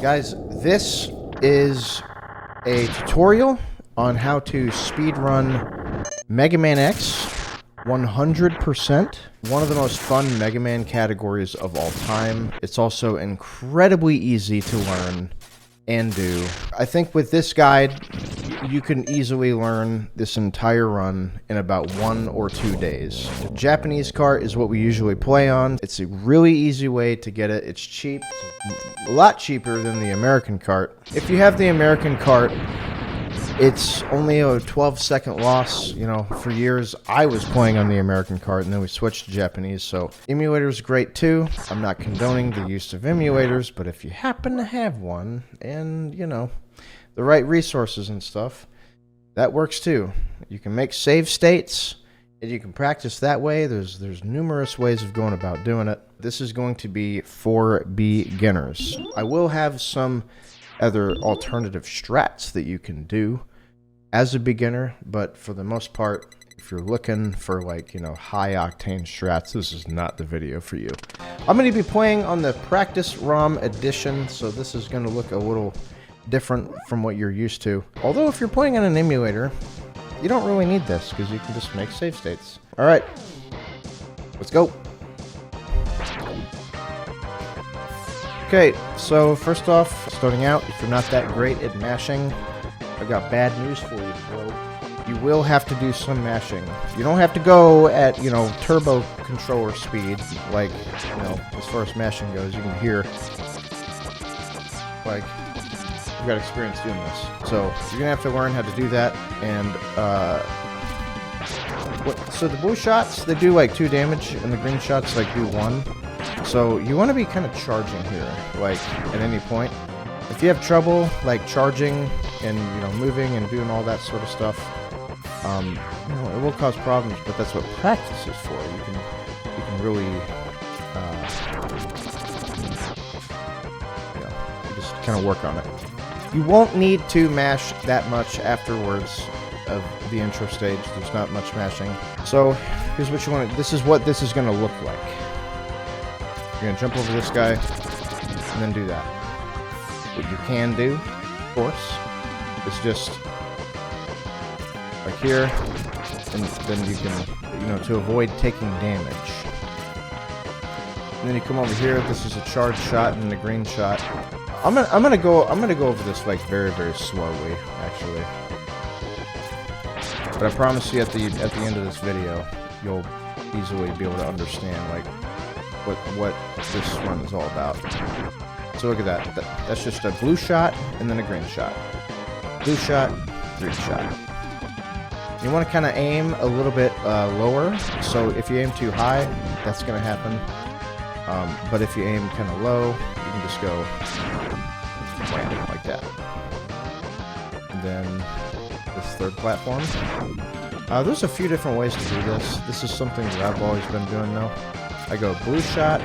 Guys, this is a tutorial on how to speedrun MegaMan X 100%. One of the most fun Mega Man categories of all time. It's also incredibly easy to learn and do. I think with this guide, you can easily learn this entire run in about 1 or 2 days. The Japanese cart is what we usually play on. It's a really easy way to get it. It's cheap. It's a lot cheaper than the American cart. If you have the American cart, it's only a 12-second loss. You know, for years I was playing on the American cart and then we switched to Japanese, so emulators great too. I'm not condoning the use of emulators, but if you happen to have one and, you know, the right resources and stuff, that works too. You can make save states and you can practice that way. There's numerous ways of going about doing it. This is going to be for beginners. I will have some other alternative strats that you can do as a beginner, but for the most part, if you're looking for, like, you know, high octane strats, this is not the video for you. I'm going to be playing on the practice ROM edition, so this is going to look a little different from what you're used to. Although if you're playing on an emulator, you don't really need this because you can just make save states. All right, let's go. Okay, so first off, starting out, if you're not that great at mashing, I've got bad news for you, bro. You will have to do some mashing. You don't have to go at, you know, turbo controller speed, like, you know, as far as mashing goes. You can hear, like, you've got experience doing this. So you're gonna have to learn how to do that. And so the blue shots, they do like 2 damage, and the green shots like do 1. So you want to be kind of charging here, like at any point. If you have trouble like charging and, you know, moving and doing all that sort of stuff, you know, it will cause problems. But that's what practice is for. You can really, you know, just kind of work on it. You won't need to mash that much afterwards of the intro stage. There's not much mashing. So here's what you want to. This is what this is going to look like. You're going to jump over this guy and then do that. What you can do, of course, is just like here, and then you can, you know, to avoid taking damage. And then you come over here. This is a charge shot and a green shot. I'm gonna go over this like very, very slowly, actually. But I promise you, at the end of this video, you'll easily be able to understand like what this run is all about. So look at that. That's just a blue shot and then a green shot. Blue shot, green shot. You want to kind of aim a little bit lower. So if you aim too high, that's going to happen. But if you aim kind of low, you can just go wham, like that. And then this third platform. There's a few different ways to do this. This is something that I've always been doing though. I go blue shot,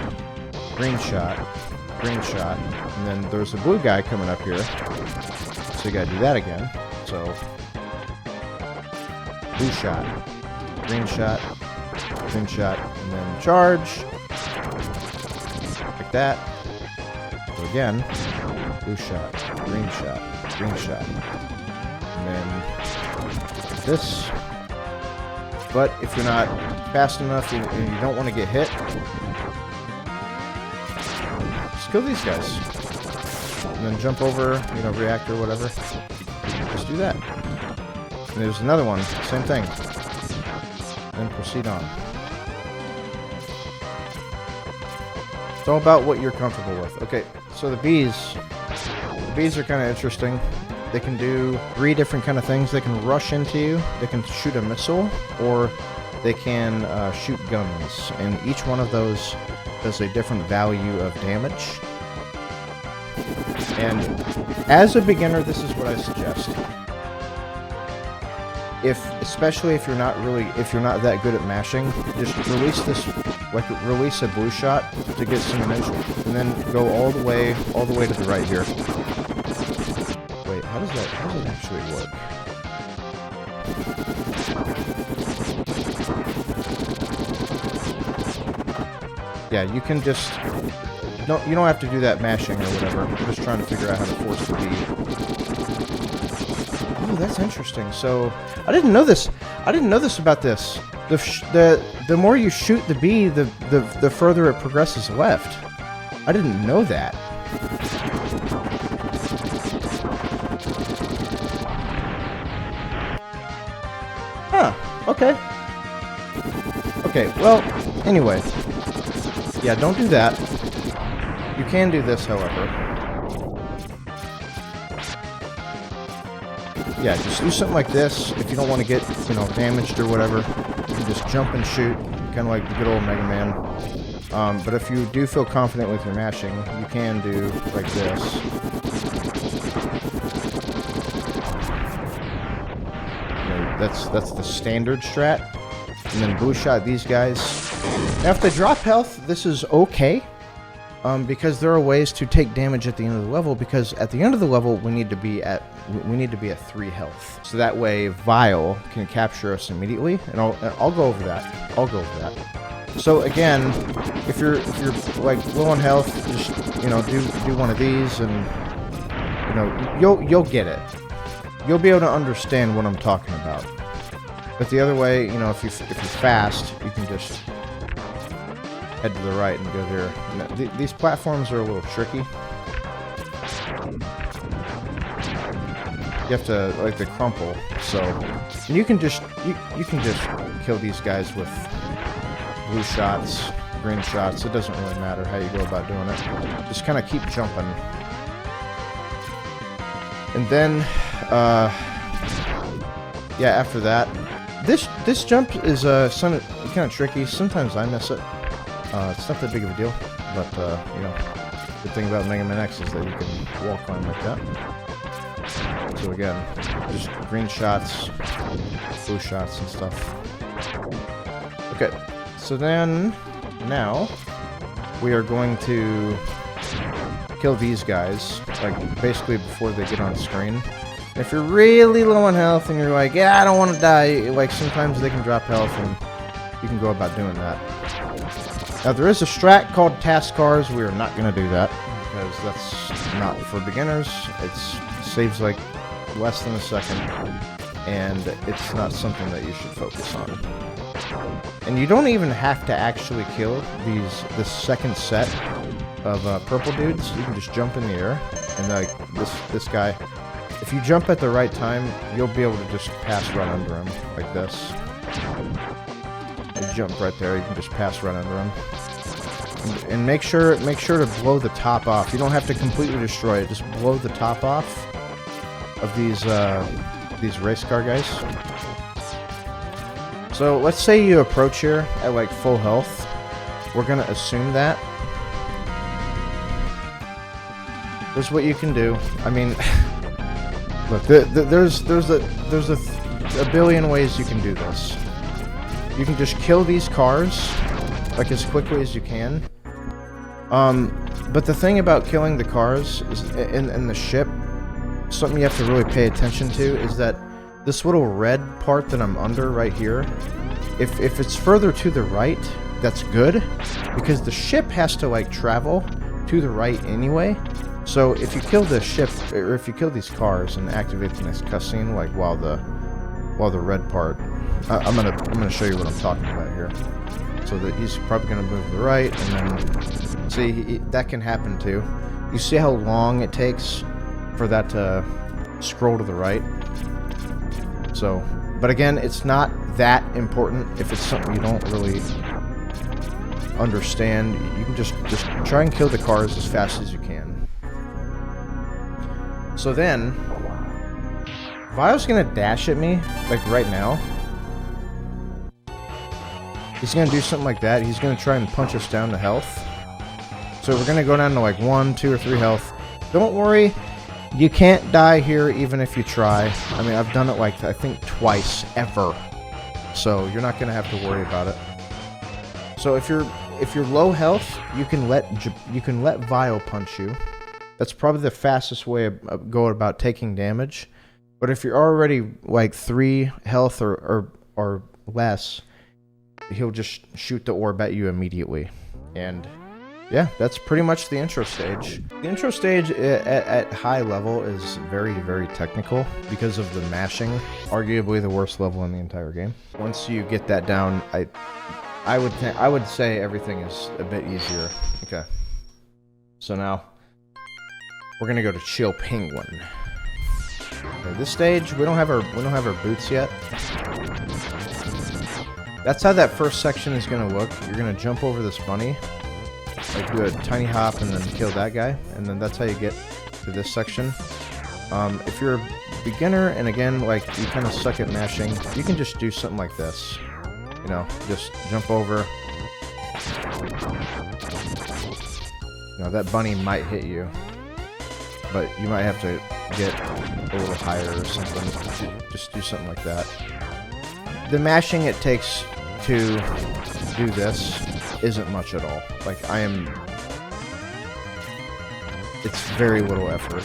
green shot, and then there's a blue guy coming up here. So you gotta do that again. So blue shot, green shot, and then charge. Like that. So again, blue shot, green shot. And then this. But if you're not fast enough and you don't want to get hit, just kill these guys. And then jump over, you know, reactor, whatever. Just do that. And there's another one, same thing. Then proceed on. It's all about what you're comfortable with. Okay, so the bees are kind of interesting. They can do 3 different kind of things. They can rush into you, they can shoot a missile, or they can shoot guns. And each one of those does a different value of damage. And as a beginner, this is what I suggest. Especially if you're not that good at mashing, just release this, like release a blue shot to get some initial, and then go all the way to the right here. Wait, how does it actually work? Yeah, you can just you don't have to do that mashing or whatever. I'm just trying to figure out how to force the bee. Oh, that's interesting. So I didn't know this. I didn't know this about this. The more you shoot the bee, the further it progresses left. I didn't know that. Huh. Okay. Okay. Well, anyway. Yeah, don't do that. You can do this, however. Yeah, just do something like this if you don't want to get, you know, damaged or whatever. You can just jump and shoot, kind of like the good old Mega Man. But if you do feel confident with your mashing, you can do like this. You know, that's the standard strat. And then blue shot these guys. Now, if they drop health, this is okay. Because there are ways to take damage at the end of the level, because at the end of the level we need to be at 3 health. So that way Vile can capture us immediately, and I'll go over that. I'll go over that. So again, if you're like low on health, just, you know, do one of these, and you know, you'll get it. You'll be able to understand what I'm talking about. But the other way, you know, if you're fast, you can just head to the right and go there. These platforms are a little tricky. You have to like the crumple, so and you can just kill these guys with blue shots, green shots. It doesn't really matter how you go about doing it. Just kind of keep jumping, and then yeah, after that, this jump is kind of tricky. Sometimes I miss it. It's not that big of a deal, but, you know, the thing about Mega Man X is that you can walk on like that. So again, just green shots, blue shots and stuff. Okay, so then, now, we are going to kill these guys, like, basically before they get on screen. If you're really low on health and you're like, yeah, I don't want to die, like, sometimes they can drop health and you can go about doing that. Now, there is a strat called Task Cars. We are not going to do that, because that's not for beginners. It saves, like, less than a second, and it's not something that you should focus on. And you don't even have to actually kill this second set of purple dudes. You can just jump in the air, and, like, this guy, if you jump at the right time, you'll be able to just pass right under him, like this. You jump right there, you can just pass right under him. And make sure to blow the top off. You don't have to completely destroy it, just blow the top off of these race car guys. So let's say you approach here at like full health. We're gonna assume that. Here's what you can do. I mean, look, there's a billion ways you can do this. You can just kill these cars, like, as quickly as you can. But the thing about killing the cars is, in the ship, something you have to really pay attention to is that this little red part that I'm under right here, if it's further to the right, that's good, because the ship has to, like, travel to the right anyway. So if you kill the ship, or if you kill these cars and activate the next cutscene, like, while the red part, I'm gonna show you what I'm talking about here. So that he's probably gonna move to the right, and then see, that can happen too. You see how long it takes for that to scroll to the right. So, but again, it's not that important if it's something you don't really understand. You can just try and kill the cars as fast as you can. So then, Vile's gonna dash at me, like right now. He's gonna do something like that. He's gonna try and punch us down to health. So we're gonna go down to like 1, 2, or 3 health. Don't worry, you can't die here even if you try. I mean, I've done it like, I think, twice ever. So you're not gonna have to worry about it. So if you're low health, you can let Vile punch you. That's probably the fastest way of going about taking damage. But if you're already like 3 health or less, he'll just shoot the orb at you immediately. And yeah, that's pretty much the intro stage. The intro stage at high level is very, very technical because of the mashing. Arguably the worst level in the entire game. Once you get that down, I would say everything is a bit easier. Okay. So now we're gonna go to Chill Penguin. Okay, this stage we don't have our boots yet. That's how that first section is gonna look. You're gonna jump over this bunny, like do a tiny hop and then kill that guy, and then that's how you get to this section. If you're a beginner and again like you kind of suck at mashing, you can just do something like this. You know, just jump over. You know, that bunny might hit you, but you might have to get a little higher or something. Just do something like that. The mashing it takes to do this isn't much at all. Like, it's very little effort.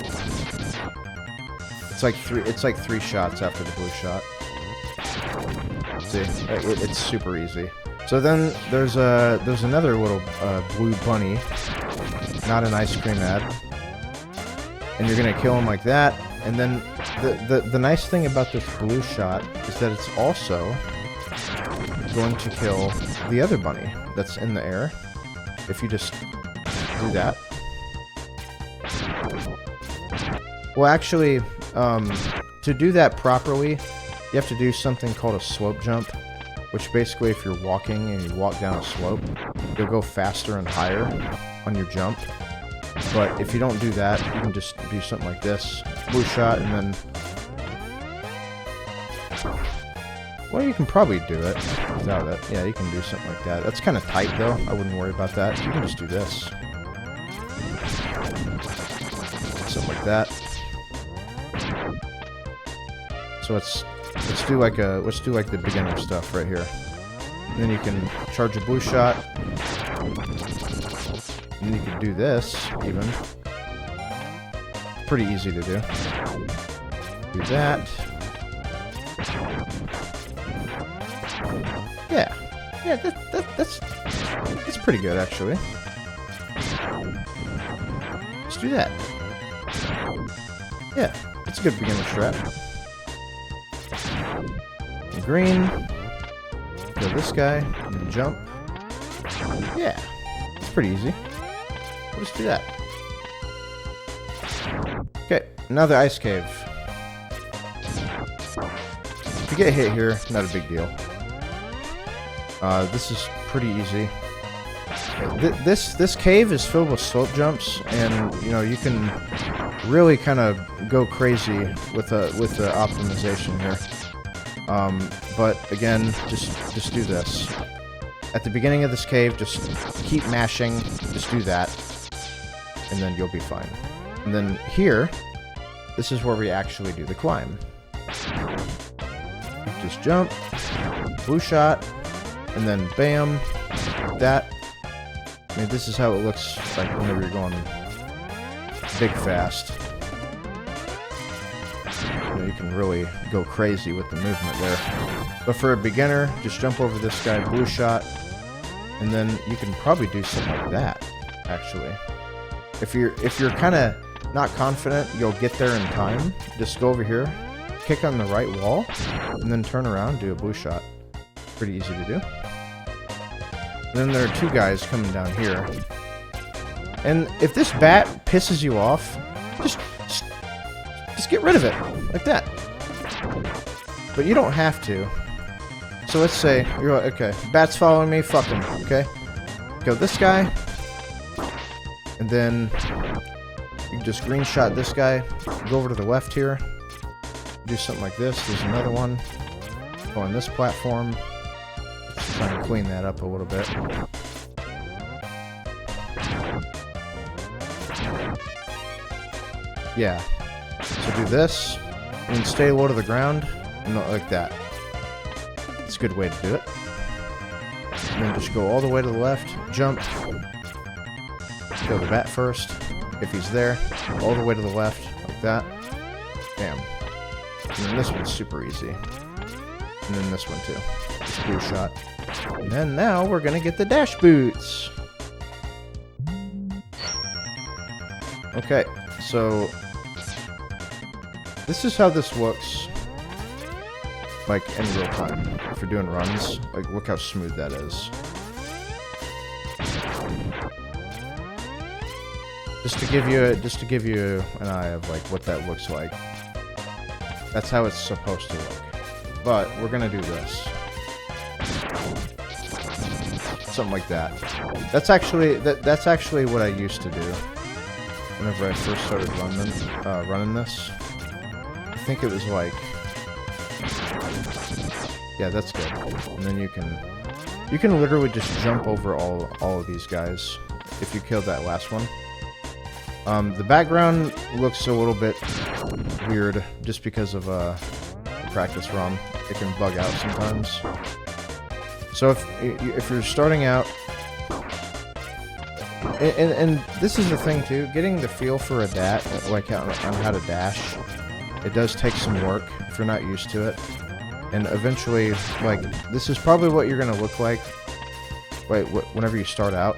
It's like three shots after the blue shot. See, it's super easy. So then there's another little blue bunny, not an ice cream ad, and you're gonna kill him like that. And then the nice thing about this blue shot is that it's also going to kill the other bunny that's in the air if you just do that. Well, actually, to do that properly, you have to do something called a slope jump, which basically if you're walking and you walk down a slope, you'll go faster and higher on your jump. But if you don't do that, you can just do something like this, blue shot, and then... Well, you can probably do it without it. Yeah, you can do something like that. That's kind of tight, though. I wouldn't worry about that. You can just do this. Something like that. So let's do like the beginner stuff right here. And then you can charge a blue shot. And you can do this, even. Pretty easy to do. Do that. Yeah. Yeah, that's pretty good, actually. Let's do that. Yeah, it's a good beginner strat. And green. Kill this guy. And jump. Yeah. It's pretty easy. Let's do that. Okay, now the ice cave. If you get hit here, not a big deal. This is pretty easy. This cave is filled with slope jumps, and you know you can really kind of go crazy with the optimization here. But again, just do this. At the beginning of this cave, just keep mashing. Just do that, and then you'll be fine. And then here, this is where we actually do the climb. Just jump, blue shot, and then bam, like that. I mean, this is how it looks like whenever you're going big fast. You know, you can really go crazy with the movement there. But for a beginner, just jump over this guy, blue shot, and then you can probably do something like that, actually. If you're kind of not confident you'll get there in time, just go over here, kick on the right wall, and then turn around, do a blue shot. Pretty easy to do. Then there are two guys coming down here. And if this bat pisses you off, just get rid of it, like that. But you don't have to. So let's say, you're like, okay, bat's following me, fuck him, okay? Go this guy. And then you can just green shot this guy, go over to the left here, do something like this. There's another one. Go on this platform. Just trying to clean that up a little bit. Yeah. So do this, and stay low to the ground, and like that. It's a good way to do it. And then just go all the way to the left, jump, kill the bat first, if he's there, all the way to the left, like that. Bam. And then this one's super easy. And then this one too. Just blue shot. And then now we're gonna get the dash boots. Okay, so this is how this looks, like, in real time. If you're doing runs, like, look how smooth that is. Just to give you an eye of, like, what that looks like. That's how it's supposed to look. But we're gonna do this. Something like that. That's actually what I used to do whenever I first started running this. I think it was like, yeah, that's good. And then you can literally just jump over all of these guys if you killed that last one. The background looks a little bit weird just because of the practice ROM. It can bug out sometimes. So if you're starting out, and this is the thing too, getting the feel for a like on how to dash, it does take some work if you're not used to it. And eventually, like, this is probably what you're gonna look like. Whenever you start out,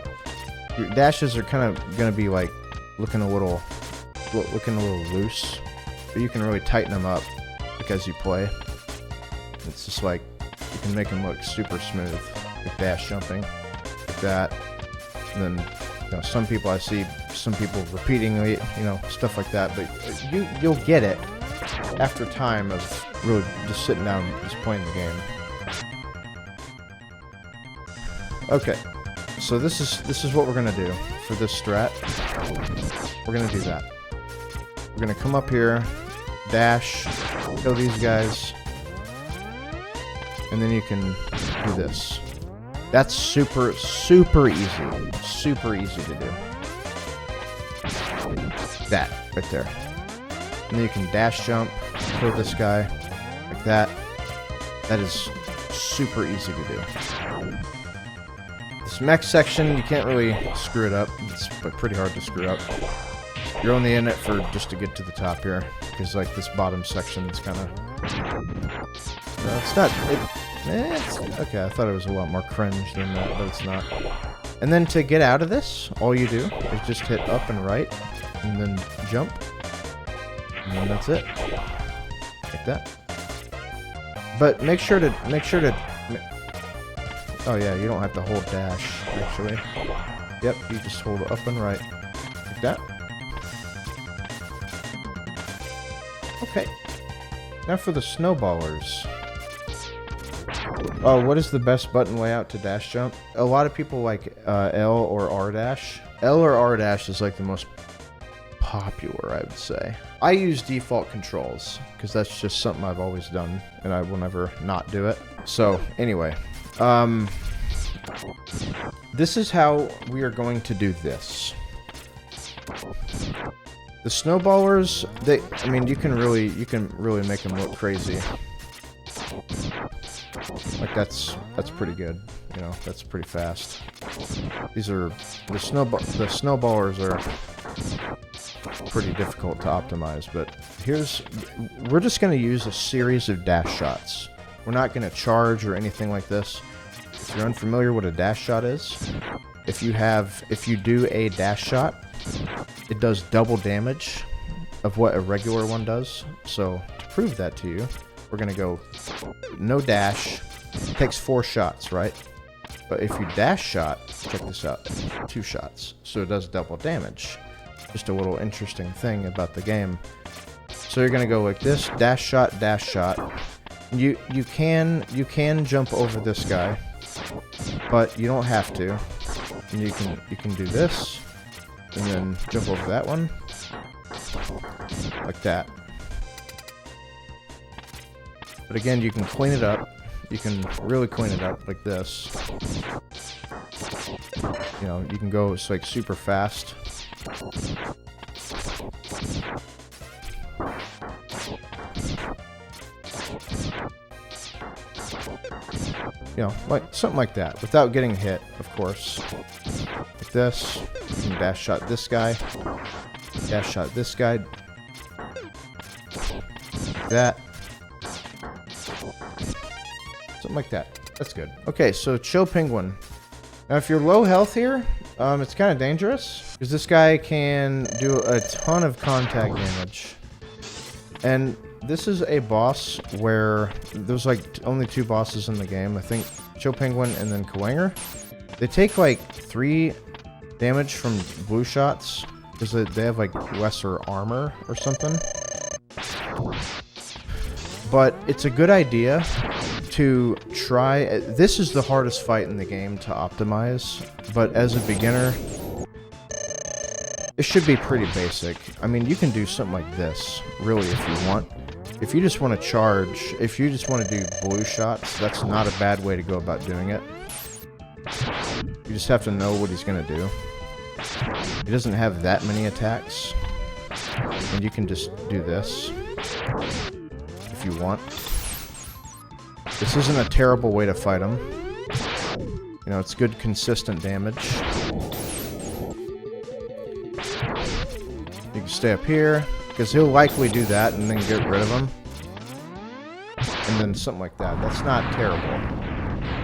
your dashes are kind of gonna be like looking a little loose, but you can really tighten them up as you play. It's just like you can make them look super smooth, like dash jumping, like that. And then, you know, some people repeatingly, you know, stuff like that. But you'll get it after time of really just sitting down and just playing the game. Okay, so this is what we're gonna do for this strat. We're gonna do that. We're gonna come up here, dash, kill these guys, and then you can do this. That's super easy to do. That right there. And then you can dash jump, kill this guy, like that. That is super easy to do. This mech section, you can't really screw it up. It's pretty hard to screw up. You're only in it for just to get to the top here, because like this bottom section is kind of. No, it's not. It's okay. I thought it was a lot more cringe than that, but it's not. And then to get out of this, all you do is just hit up and right, and then jump, and then that's it, like that. But make sure to. Oh yeah, you don't have to hold dash actually. Yep, you just hold up and right, like that. Okay. Now for the snowballers. Oh, what is the best button layout to dash jump? A lot of people like L or R dash. L or R dash is like the most popular, I would say. I use default controls because that's just something I've always done and I will never not do it. So anyway, this is how we are going to do this. The snowballers, I mean, you can really make them look crazy. Like that's pretty good, you know. That's pretty fast. These are the snowballers are pretty difficult to optimize, but we're just going to use a series of dash shots. We're not going to charge or anything like this. If you're unfamiliar what a dash shot is, if you do a dash shot, it does double damage of what a regular one does. So to prove that to you, we're gonna go no dash. It takes 4 shots, right? But if you dash shot, check this out, 2 shots. So it does double damage. Just a little interesting thing about the game. So you're gonna go like this, dash shot, dash shot. You can jump over this guy, but you don't have to. And you can do this, and then jump over that one, like that. But again, you can clean it up. You can really clean it up like this. You know, you can go like super fast. You know, like something like that, without getting hit, of course. Like this. You can dash shot this guy. Dash shot this guy. Like that. Something like that. That's good. Okay, so Chill Penguin. Now, if you're low health here, it's kind of dangerous. Because this guy can do a ton of contact damage. And this is a boss where there's like only 2 bosses in the game. I think Chill Penguin and then Kuwanger. They take like 3 damage from blue shots because they have like lesser armor or something. But it's a good idea to try. This is the hardest fight in the game to optimize, but as a beginner, it should be pretty basic. I mean, you can do something like this, really, if you want. If you just want to charge, if you just want to do blue shots, that's not a bad way to go about doing it. You just have to know what he's going to do. He doesn't have that many attacks, and you can just do this if you want. This isn't a terrible way to fight him. You know, it's good, consistent damage. You can stay up here, because he'll likely do that and then get rid of him. And then something like that. That's not terrible.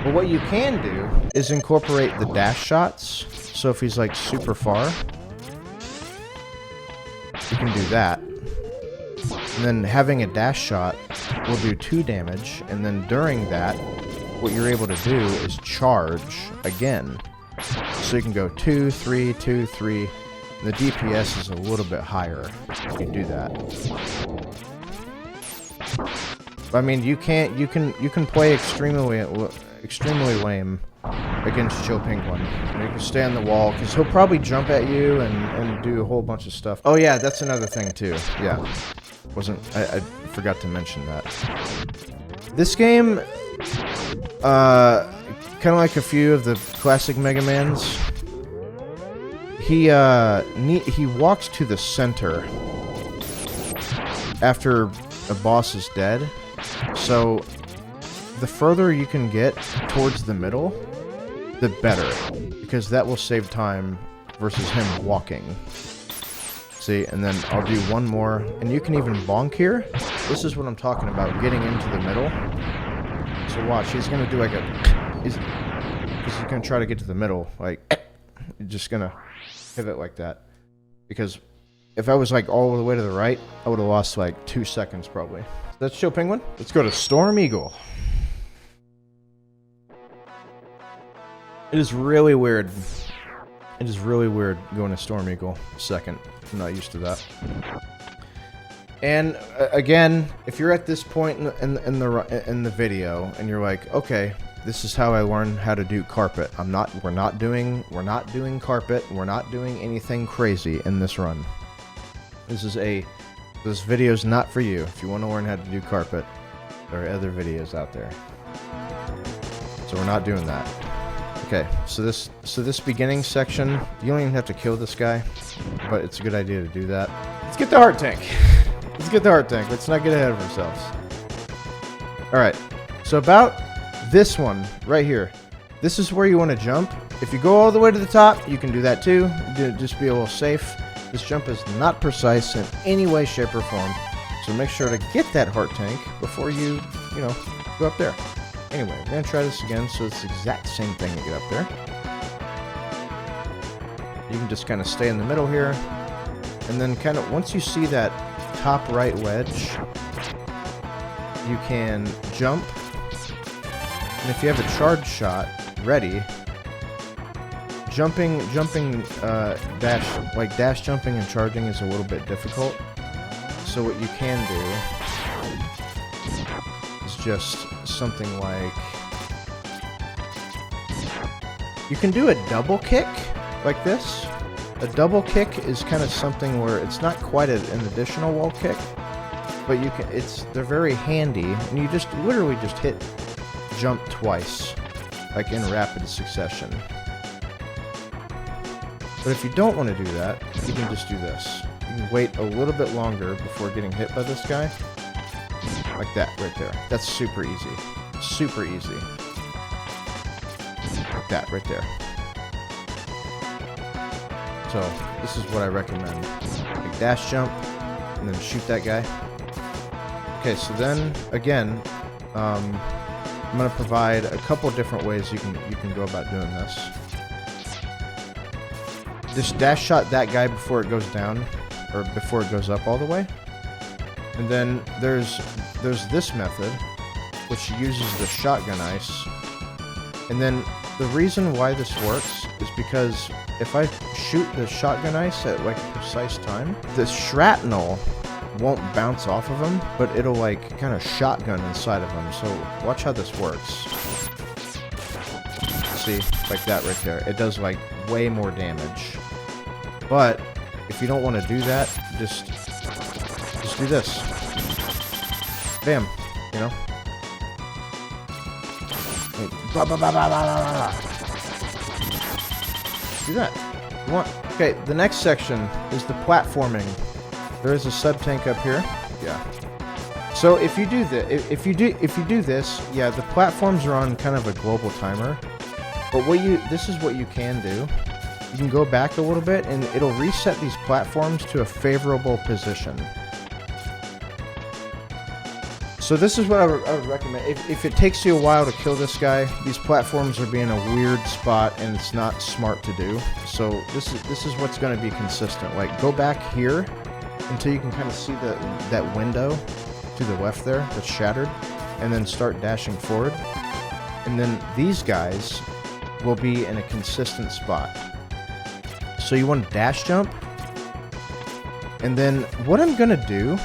But what you can do is incorporate the dash shots. So if he's like super far, you can do that. And then having a dash shot will do 2 damage. And then during that, what you're able to do is charge again. So you can go 2, 3, 2, 3. And the DPS is a little bit higher. You can do that. I mean, you can play extremely lame against Chill Penguin. You can stay on the wall because he'll probably jump at you and do a whole bunch of stuff. Oh yeah, that's another thing too. Yeah, I forgot to mention that. This game, kind of like a few of the classic Mega Mans. He walks to the center after a boss is dead. So the further you can get towards the middle, the better, because that will save time versus him walking. See, and then I'll do one more, and you can even bonk here. This is what I'm talking about, getting into the middle. So watch, he's gonna do like he's gonna try to get to the middle, like you're just gonna pivot like that. Because if I was like all the way to the right, I would have lost like 2 seconds probably. That's Chill Penguin. Let's go to Storm Eagle. It is really weird. It is really weird going to Storm Eagle second. I'm not used to that. And again, if you're at this point in the video and you're like, okay, this is how I learned how to do carpet. We're not doing carpet. We're not doing anything crazy in this run. This video's not for you. If you want to learn how to do carpet, there are other videos out there. So we're not doing that. Okay, so this beginning section, you don't even have to kill this guy, but it's a good idea to do that. Let's get the heart tank. Let's get the heart tank. Let's not get ahead of ourselves. Alright, so about this one right here. This is where you want to jump. If you go all the way to the top, you can do that too. Just be a little safe. This jump is not precise in any way, shape, or form. So make sure to get that heart tank before you go up there. Anyway, we're going to try this again, so it's the exact same thing to get up there. You can just kind of stay in the middle here. And then kind of, once you see that top right wedge, you can jump. And if you have a charge shot ready, dash jumping and charging is a little bit difficult. So what you can do is just something like, you can do a double kick like this. A double kick is kind of something where it's not quite an additional wall kick, but they're very handy, and you just literally just hit jump twice, like in rapid succession. But if you don't want to do that, you can just do this. You can wait a little bit longer before getting hit by this guy. Like that, right there. That's super easy. Super easy. Like that, right there. So, this is what I recommend. Like dash jump, and then shoot that guy. Okay, so then, again, I'm going to provide a couple different ways you can go about doing this. just dash shot that guy before it goes down, or before it goes up all the way. And then there's this method, which uses the shotgun ice. And then the reason why this works is because if I shoot the shotgun ice at like a precise time, the shrapnel won't bounce off of him, but it'll like kind of shotgun inside of him. So watch how this works. See, like that right there. It does like way more damage. But if you don't want to do that, just do this. Bam, you know? Blah, blah, blah, blah, blah, blah. Do that. You want? Okay, the next section is the platforming. There is a sub tank up here. Yeah. So if you do this, yeah, the platforms are on kind of a global timer. But this is what you can do. You can go back a little bit and it'll reset these platforms to a favorable position. So this is what I would recommend. If it takes you a while to kill this guy, these platforms are being a weird spot and it's not smart to do. So this is what's going to be consistent. Like go back here until you can kind of see that window to the left there that's shattered, and then start dashing forward. And then these guys will be in a consistent spot. So you want to dash jump, and then what I'm going to do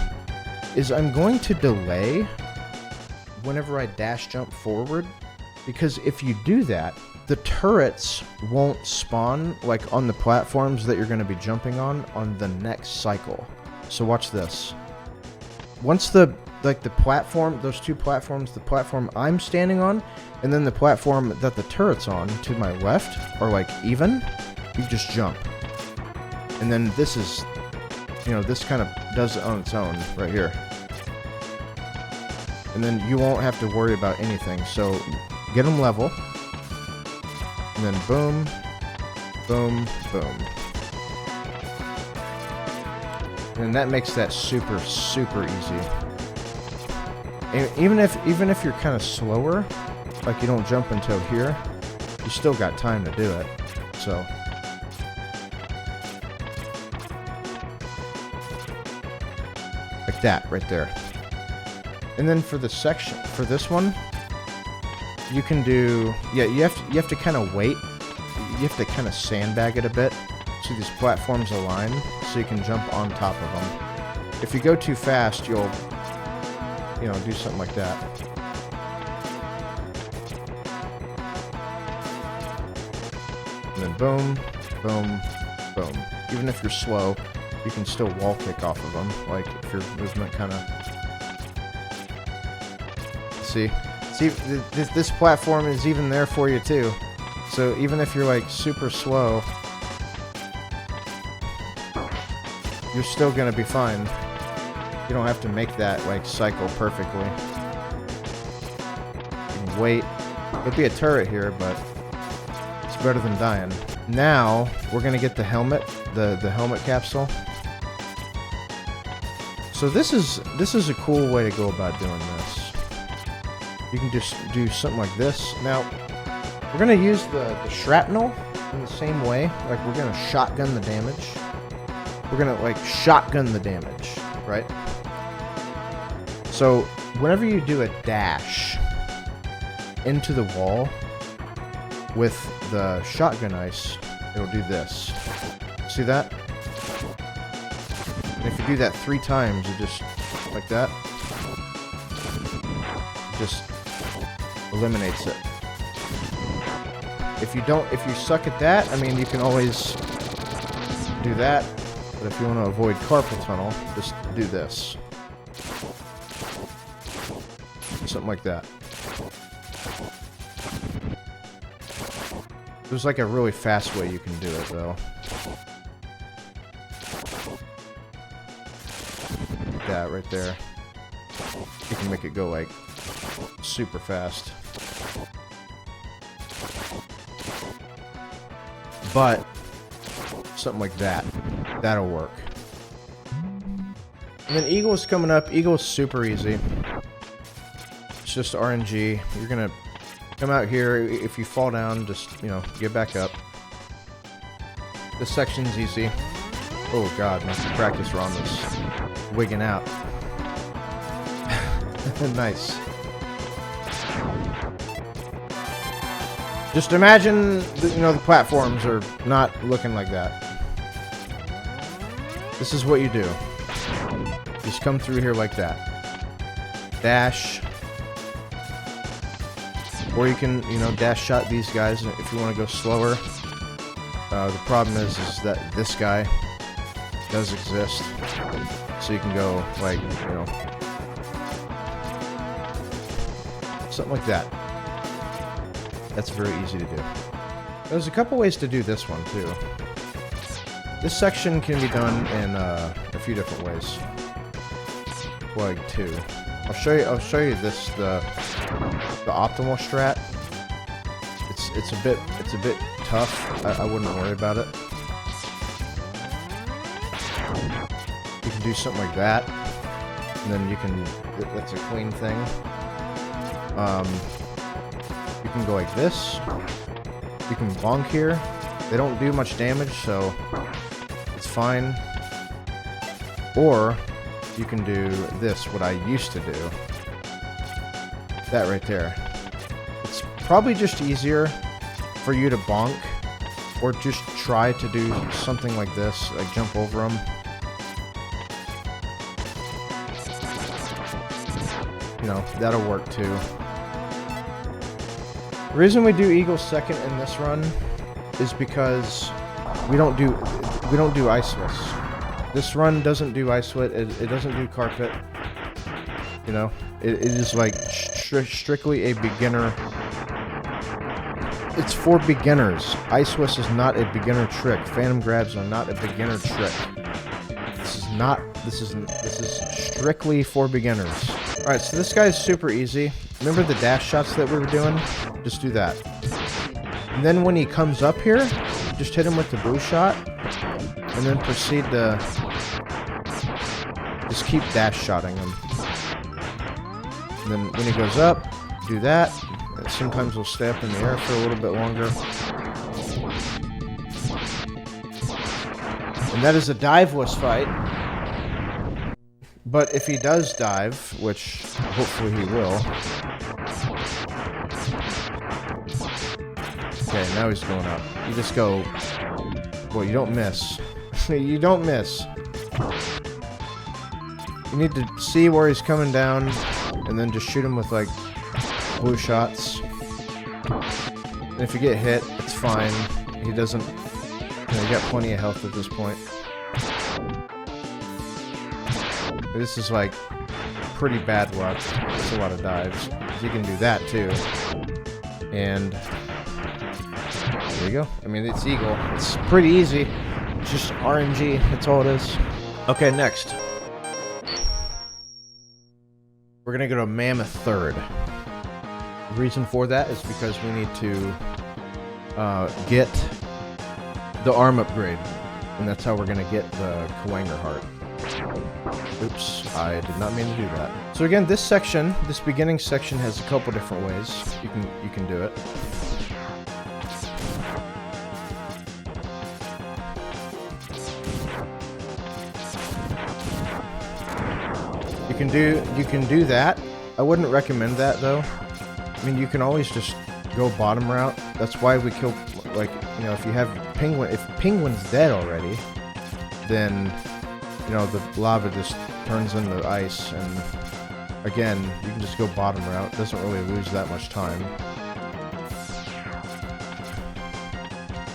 is I'm going to delay whenever I dash jump forward, because if you do that, the turrets won't spawn like on the platforms that you're going to be jumping on the next cycle. So watch this. Once the platform, those two platforms, the platform I'm standing on and then the platform that the turret's on to my left are like even, you just jump. And then this is, you know, this kind of does it on its own right here. And then you won't have to worry about anything. So get them level. And then boom, boom, boom. And that makes that super, super easy. And even if you're kind of slower, like you don't jump until here, you still got time to do it. So like that right there. And then for the section, for this one, you can do, yeah, you have to kind of wait. You have to kind of sandbag it a bit so these platforms align so you can jump on top of them. If you go too fast, you'll, you know, do something like that. And then boom, boom, boom. Even if you're slow, you can still wall kick off of them, like if your movement kind of... See, this platform is even there for you too. So even if you're like super slow, you're still gonna be fine. You don't have to make that like cycle perfectly. You can wait. There'll be a turret here, but it's better than dying. Now we're gonna get the helmet, the helmet capsule. So this is a cool way to go about doing this. You can just do something like this. Now, we're going to use the shrapnel in the same way. Like, we're going to shotgun the damage. We're going to, like, shotgun the damage, right? So, whenever you do a dash into the wall with the shotgun ice, it'll do this. See that? And if you do that 3 times, you just, like that, just eliminates it. If you suck at that, I mean, you can always do that, but if you want to avoid carpal tunnel, just do this. Something like that. There's like a really fast way you can do it, though. Like that right there. You can make it go like super fast. But something like that, that'll work. And then Eagle's coming up. Eagle's super easy. It's just RNG. You're gonna come out here. If you fall down, just, you know, get back up. This section's easy. Oh god, my practice on this. Wigging out. Nice. Just imagine, the platforms are not looking like that. This is what you do. Just come through here like that. Dash. Or you can, dash shot these guys if you want to go slower. The problem is that this guy does exist. So you can go, like, something like that. That's very easy to do. There's a couple ways to do this one, too. This section can be done in a few different ways. Like, two. I'll show you this, the optimal strat. It's a bit tough. I wouldn't worry about it. You can do something like that, and then you can. That's a clean thing. You can go like this. You can bonk here. They don't do much damage, so it's fine. Or you can do this, what I used to do. That right there. It's probably just easier for you to bonk, or just try to do something like this, like jump over them. That'll work too. The reason we do Eagle second in this run is because we don't do Iceless. This run doesn't do Icelet. It doesn't do Carpet. It is like strictly a beginner. It's for beginners. Ice-Swiss is not a beginner trick. Phantom grabs are not a beginner trick. This is strictly for beginners. Alright, so this guy's super easy. Remember the dash shots that we were doing? Just do that. And then when he comes up here, just hit him with the blue shot, and then proceed to just keep dash shotting him. And then when he goes up, do that. Sometimes he'll stay up in the air for a little bit longer. And that is a diveless fight. But if he does dive, which hopefully he will. Okay, now he's going up. You just go... Well, you don't miss. You don't miss. You need to see where he's coming down, and then just shoot him with, like, blue shots. And if you get hit, it's fine. He doesn't... You got plenty of health at this point. This is, like, pretty bad luck. It's a lot of dives. You can do that, too. And... there you go. I mean, it's Eagle. It's pretty easy. It's just RNG. That's all it is. Okay, next. We're gonna go to Mammoth third. The reason for that is because we need to get the arm upgrade. And that's how we're gonna get the Kuwanger heart. Oops, I did not mean to do that. So again, this beginning section has a couple different ways you can do it. You can do that. I wouldn't recommend that though. I mean, you can always just go bottom route. That's why we kill, like, if you have if Penguin's dead already, then the lava just turns into ice, and again, you can just go bottom route. It doesn't really lose that much time.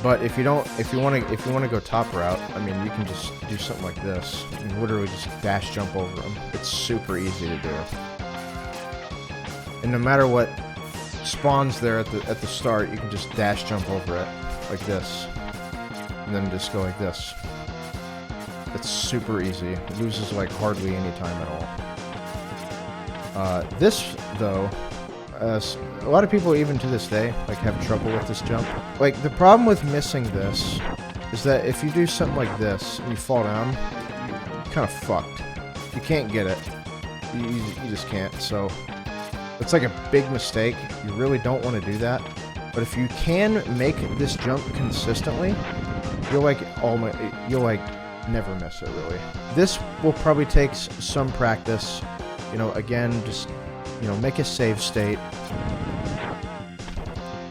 But if you want to go top route, I mean, you can just do something like this. You can literally just dash jump over them. It's super easy to do. And no matter what spawns there at the start, you can just dash jump over it like this, and then just go like this. It's super easy. It loses like hardly any time at all. This though. A lot of people, even to this day, like, have trouble with this jump. Like, the problem with missing this is that if you do something like this and you fall down, you're kind of fucked. You can't get it. You just can't. So it's like a big mistake. You really don't want to do that. But if you can make this jump consistently, You'll like you'll like never miss it really. This will probably take some practice. You know, again, just, you know, make a save state.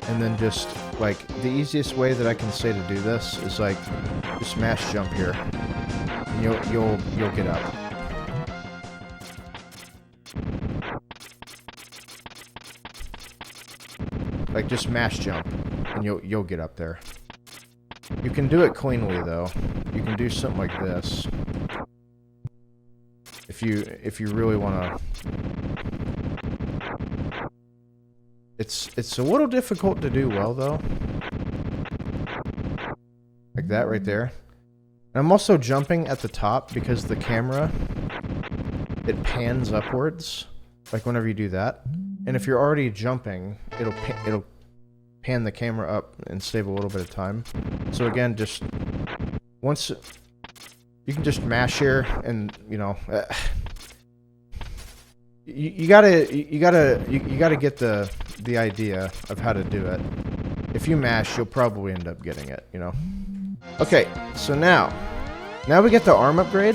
And then just, like, the easiest way that I can say to do this is, like, just mash jump here. And you'll get up. Like, just mash jump, and you'll get up there. You can do it cleanly, though. You can do something like this. If you really want to. It's a little difficult to do well, though. Like that right there. And I'm also jumping at the top because the camera, it pans upwards, like whenever you do that. And if you're already jumping, it'll pan the camera up and save a little bit of time. So again, just once you can just mash here, and you know, you gotta get the idea of how to do it. If you mash, you'll probably end up getting it, you know. Okay, so now we get the arm upgrade,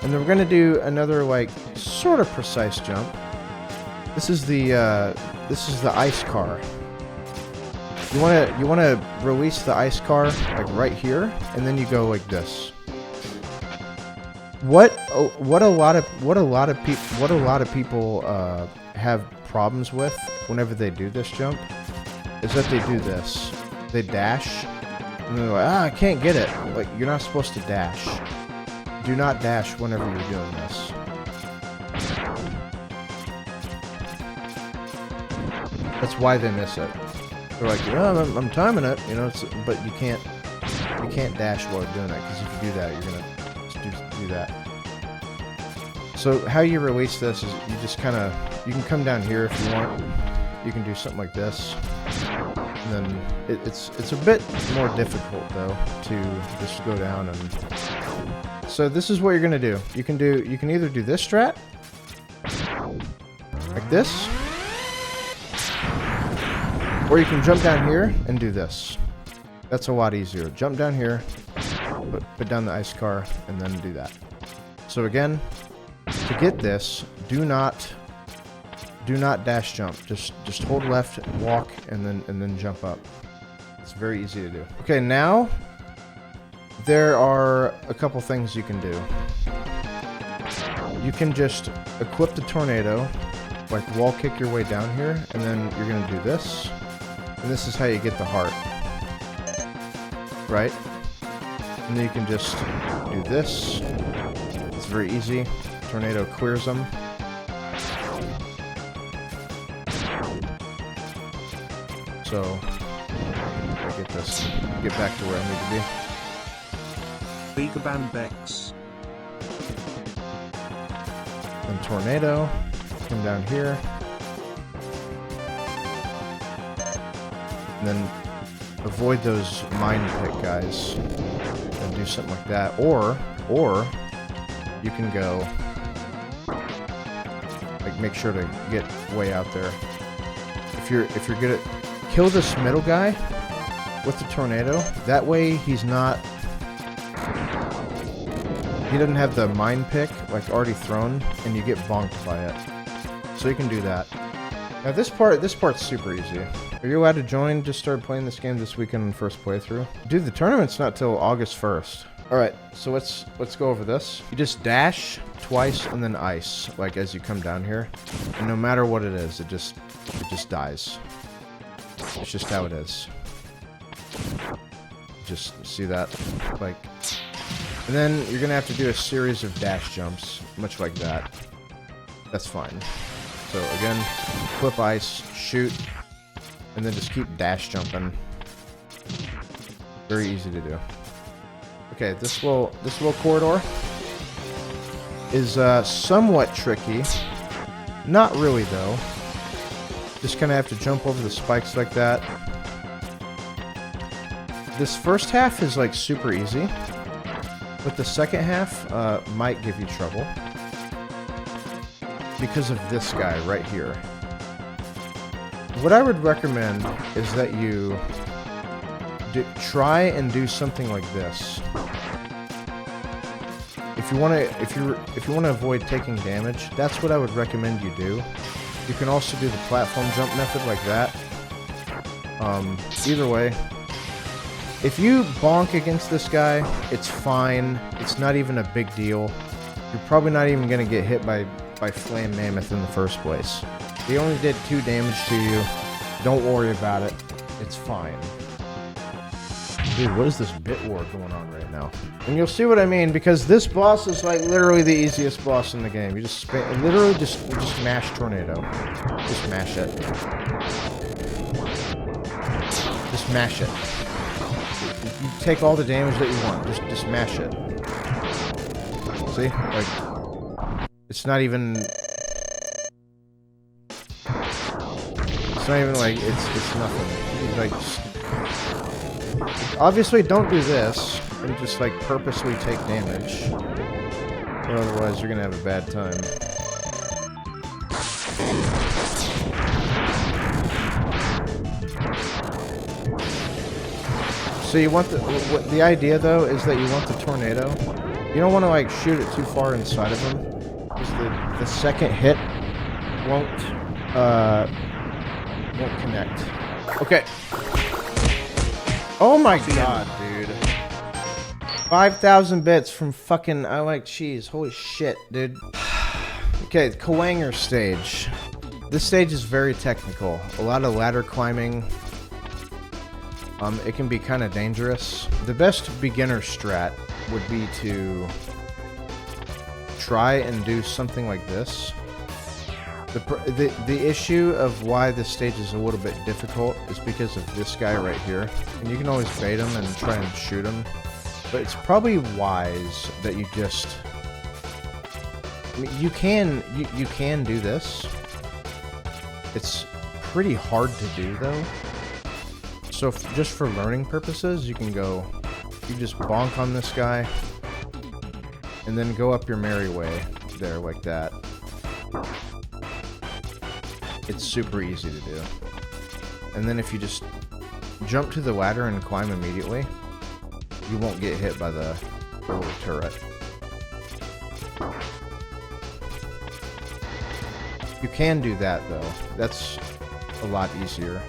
and then we're gonna do another like sort of precise jump. This is the ice car. You wanna release the ice car like right here, and then you go like this. What a lot of people have problems with whenever they do this jump is that they do this. They dash, and they're like, I can't get it. Like, you're not supposed to dash. Do not dash whenever you're doing this. That's why they miss it. They're like, I'm timing it, you know, but you can't dash while you're doing that, because if you do that, you're gonna do that. So how you release this is you just kind of, you can come down here if you want. You can do something like this, and then it's a bit more difficult though to just go down. And so this is what you're gonna do. You can either do this strat like this, or you can jump down here and do this. That's a lot easier. Jump down here, put down the ice car, and then do that. So again, to get this, do not dash jump. Just hold left, walk, and then jump up. It's very easy to do. Okay, now there are a couple things you can do. You can just equip the tornado, like wall kick your way down here, and then you're gonna do this. And this is how you get the heart. Right? And then you can just do this. It's very easy. Tornado clears them. So, I get back to where I need to be. MegaMan X. Then tornado. Come down here. And then avoid those mine pit guys. And do something like that. Or you can go, like, make sure to get way out there. If you're good at, kill this middle guy with the tornado. That way he doesn't have the mine pick like already thrown, and you get bonked by it. So you can do that. Now this part's super easy. Are you allowed to join? Just started playing this game this weekend in first playthrough. Dude, the tournament's not till August 1st. Alright, so let's go over this. You just dash twice and then ice, like as you come down here. And no matter what it is, it just dies. It's just how it is. Just see that? Like, and then you're gonna have to do a series of dash jumps, much like that. That's fine. So again, flip ice, shoot, and then just keep dash jumping. Very easy to do. Okay, this little corridor is somewhat tricky. Not really though. Just kind of have to jump over the spikes like that. This first half is like super easy, but the second half might give you trouble because of this guy right here. What I would recommend is that you try and do something like this. If you want to avoid taking damage, that's what I would recommend you do. You can also do the platform jump method like that. Either way, if you bonk against this guy, it's fine. It's not even a big deal. You're probably not even gonna get hit by Flame Mammoth in the first place. He only did 2 damage to you. Don't worry about it. It's fine. Dude, what is this bit war going on right now? And you'll see what I mean, because this boss is like literally the easiest boss in the game. You just literally just mash Tornado. Just mash it. Just mash it. You take all the damage that you want. Just mash it. See? Like, it's not even... It's not even like, it's nothing. Like, obviously don't do this, and just like purposely take damage. Or otherwise you're gonna have a bad time. So you want the idea though is that you want the tornado. You don't want to like shoot it too far inside of him, because the second hit won't connect. Okay. Oh my god, dude. 5,000 bits from fucking I Like Cheese. Holy shit, dude. Okay, Kuwanger stage. This stage is very technical. A lot of ladder climbing. It can be kind of dangerous. The best beginner strat would be to try and do something like this. The issue of why this stage is a little bit difficult is because of this guy right here. And you can always bait him and try and shoot him. But it's probably wise that you just... I mean, you can do this. It's pretty hard to do though. So just for learning purposes, you can go... You just bonk on this guy. And then go up your merry way there like that. It's super easy to do. And then if you just jump to the ladder and climb immediately, you won't get hit by the little turret. You can do that though. That's a lot easier.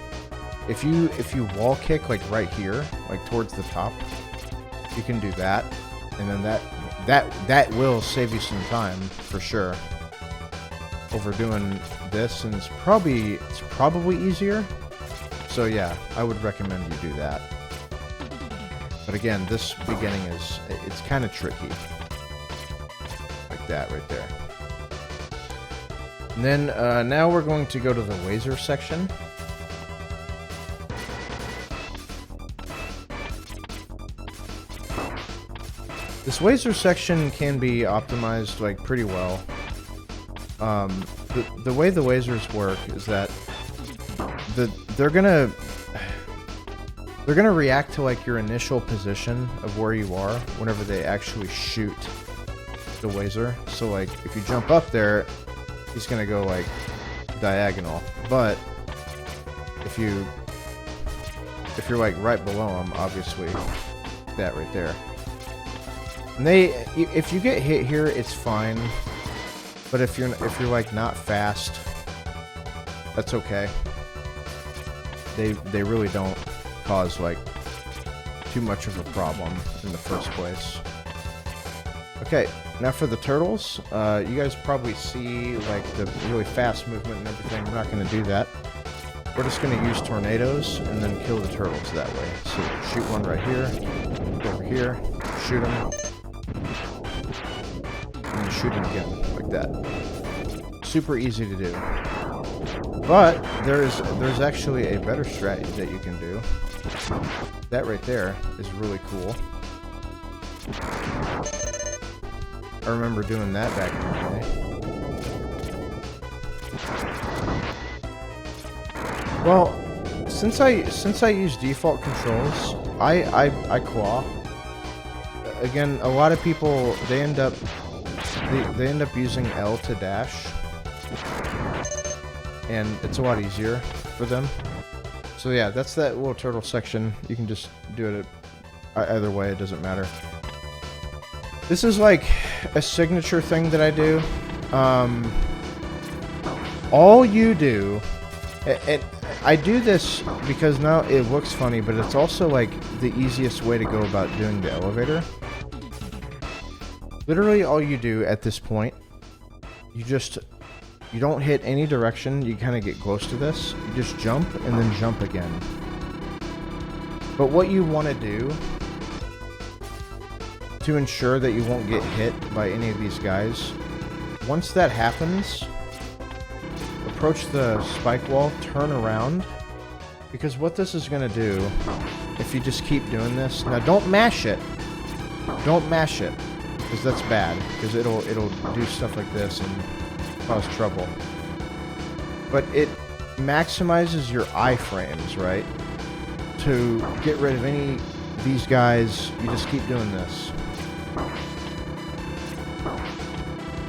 If you wall kick like right here, like towards the top, you can do that, and then that will save you some time for sure. Over doing this, and it's probably easier. So yeah, I would recommend you do that. But again, this beginning it's kind of tricky. Like that right there. And then now we're going to go to the laser section. This laser section can be optimized like pretty well. The way the lasers work is that they're gonna react to like your initial position of where you are whenever they actually shoot the laser. So like if you jump up there, he's gonna go like diagonal. But if you're like right below him, obviously that right there. And if you get hit here, it's fine. But if you're like not fast, that's okay. They really don't cause like too much of a problem in the first place. Okay, now for the turtles, you guys probably see like the really fast movement and everything. We're not going to do that. We're just going to use tornadoes and then kill the turtles that way. So shoot one right here, go over here, shoot them, and then shoot them again. That super easy to do, but there's actually a better strat that you can do. That right there is really cool. I remember doing that back in the day. Well, since I use default controls, I claw. Again, a lot of people they end up using L to dash, and it's a lot easier for them. So yeah, that's that little turtle section. You can just do it either way, it doesn't matter. This is like a signature thing that I do. All you do, I do this because now it looks funny, but it's also like the easiest way to go about doing the elevator. Literally all you do at this point, you don't hit any direction, you kind of get close to this, you just jump and then jump again. But what you want to do to ensure that you won't get hit by any of these guys, once that happens, approach the spike wall, turn around, because what this is going to do, if you just keep doing this, now don't mash it, because that's bad, because it'll do stuff like this and cause trouble. But it maximizes your iframes, right? To get rid of any of these guys, you just keep doing this.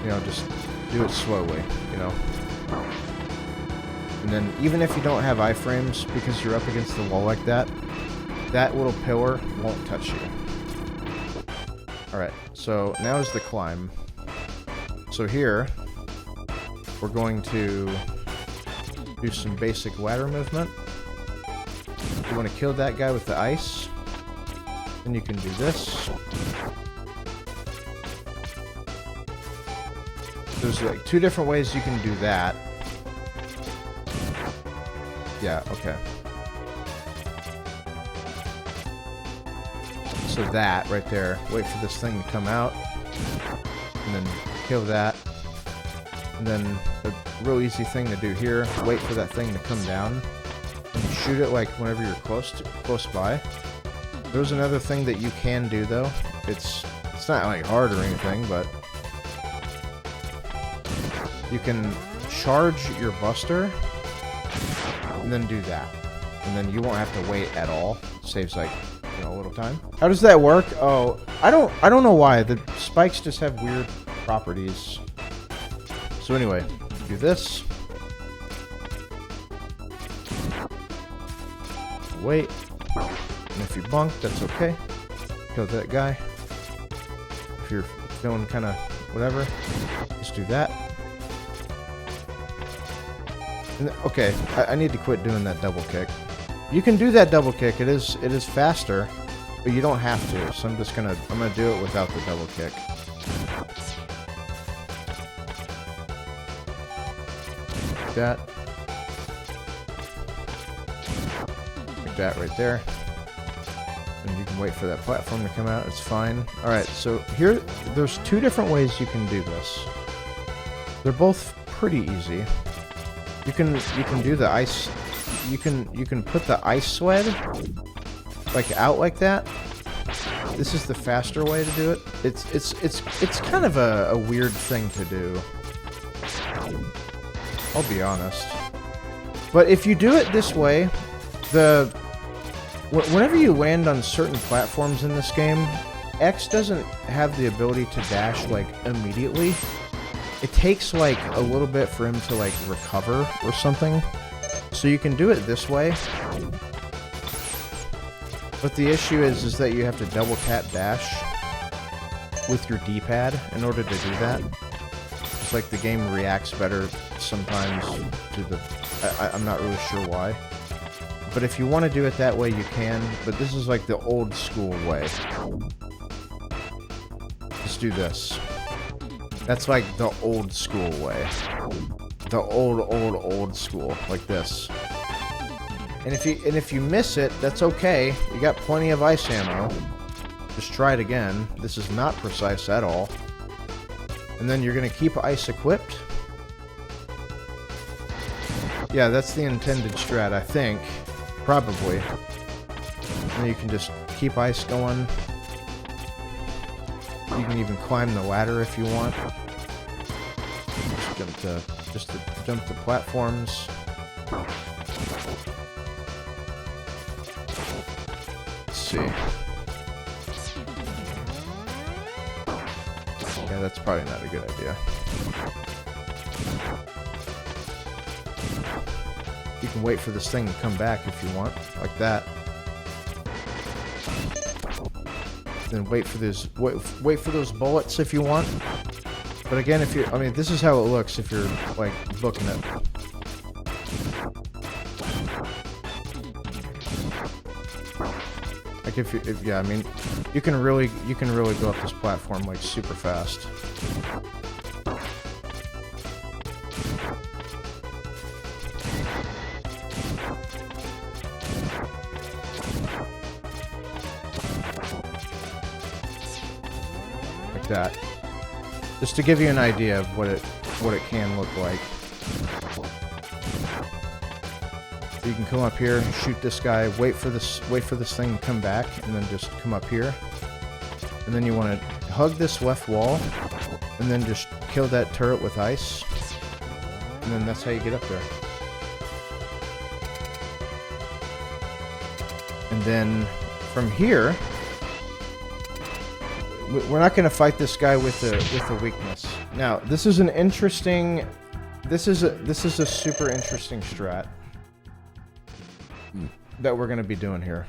You know, just do it slowly, you know. And then even if you don't have iframes, because you're up against the wall like that, that little pillar won't touch you. Alright, so now is the climb. So here, we're going to do some basic ladder movement. You want to kill that guy with the ice, then you can do this. There's like 2 different ways you can do that. Yeah, okay. So that right there, wait for this thing to come out, and then kill that. And then the real easy thing to do here, wait for that thing to come down, and shoot it like whenever you're close by. There's another thing that you can do though. It's not like hard or anything, but you can charge your buster and then do that, and then you won't have to wait at all. It saves like, you know, a little time. How does that work? Oh, I don't know why the spikes just have weird properties. So anyway, do this. Wait, and if you bunk, that's okay. Kill that guy. If you're feeling kind of whatever, just do that. Okay, I need to quit doing that double kick. You can do that double kick. It is faster, but you don't have to. So I'm gonna do it without the double kick. Like that. Like that right there. And you can wait for that platform to come out. It's fine. All right. So here, there's 2 different ways you can do this. They're both pretty easy. You can do the ice. You can put the ice sled like out like that. This is the faster way to do it. It's kind of a weird thing to do. I'll be honest. But if you do it this way, whenever you land on certain platforms in this game, X doesn't have the ability to dash like immediately. It takes like a little bit for him to like recover or something. So you can do it this way. But the issue is that you have to double tap dash with your D-pad in order to do that. It's like the game reacts better sometimes to the... I'm not really sure why. But if you want to do it that way, you can. But this is like the old school way. Let's do this. That's like the old school way. The old school, like this. And if you miss it, that's okay. You got plenty of ice ammo. Just try it again. This is not precise at all. And then you're gonna keep ice equipped. Yeah, that's the intended strat, I think. Probably. And you can just keep ice going. You can even climb the ladder if you want. Just jump to platforms. Let's see. Yeah, that's probably not a good idea. You can wait for this thing to come back if you want, like that. Then wait for those bullets if you want. But again, if you, I mean, this is how it looks if you're like booking it. Like if yeah, I mean, you can really go up this platform like super fast. Like that. Just to give you an idea of what it can look like. You can come up here, shoot this guy, wait for this thing to come back, and then just come up here. And then you want to hug this left wall, and then just kill that turret with ice. And then that's how you get up there. And then from here, we're not going to fight this guy with a weakness. Now, this is an interesting. This is a super interesting strat that we're going to be doing here.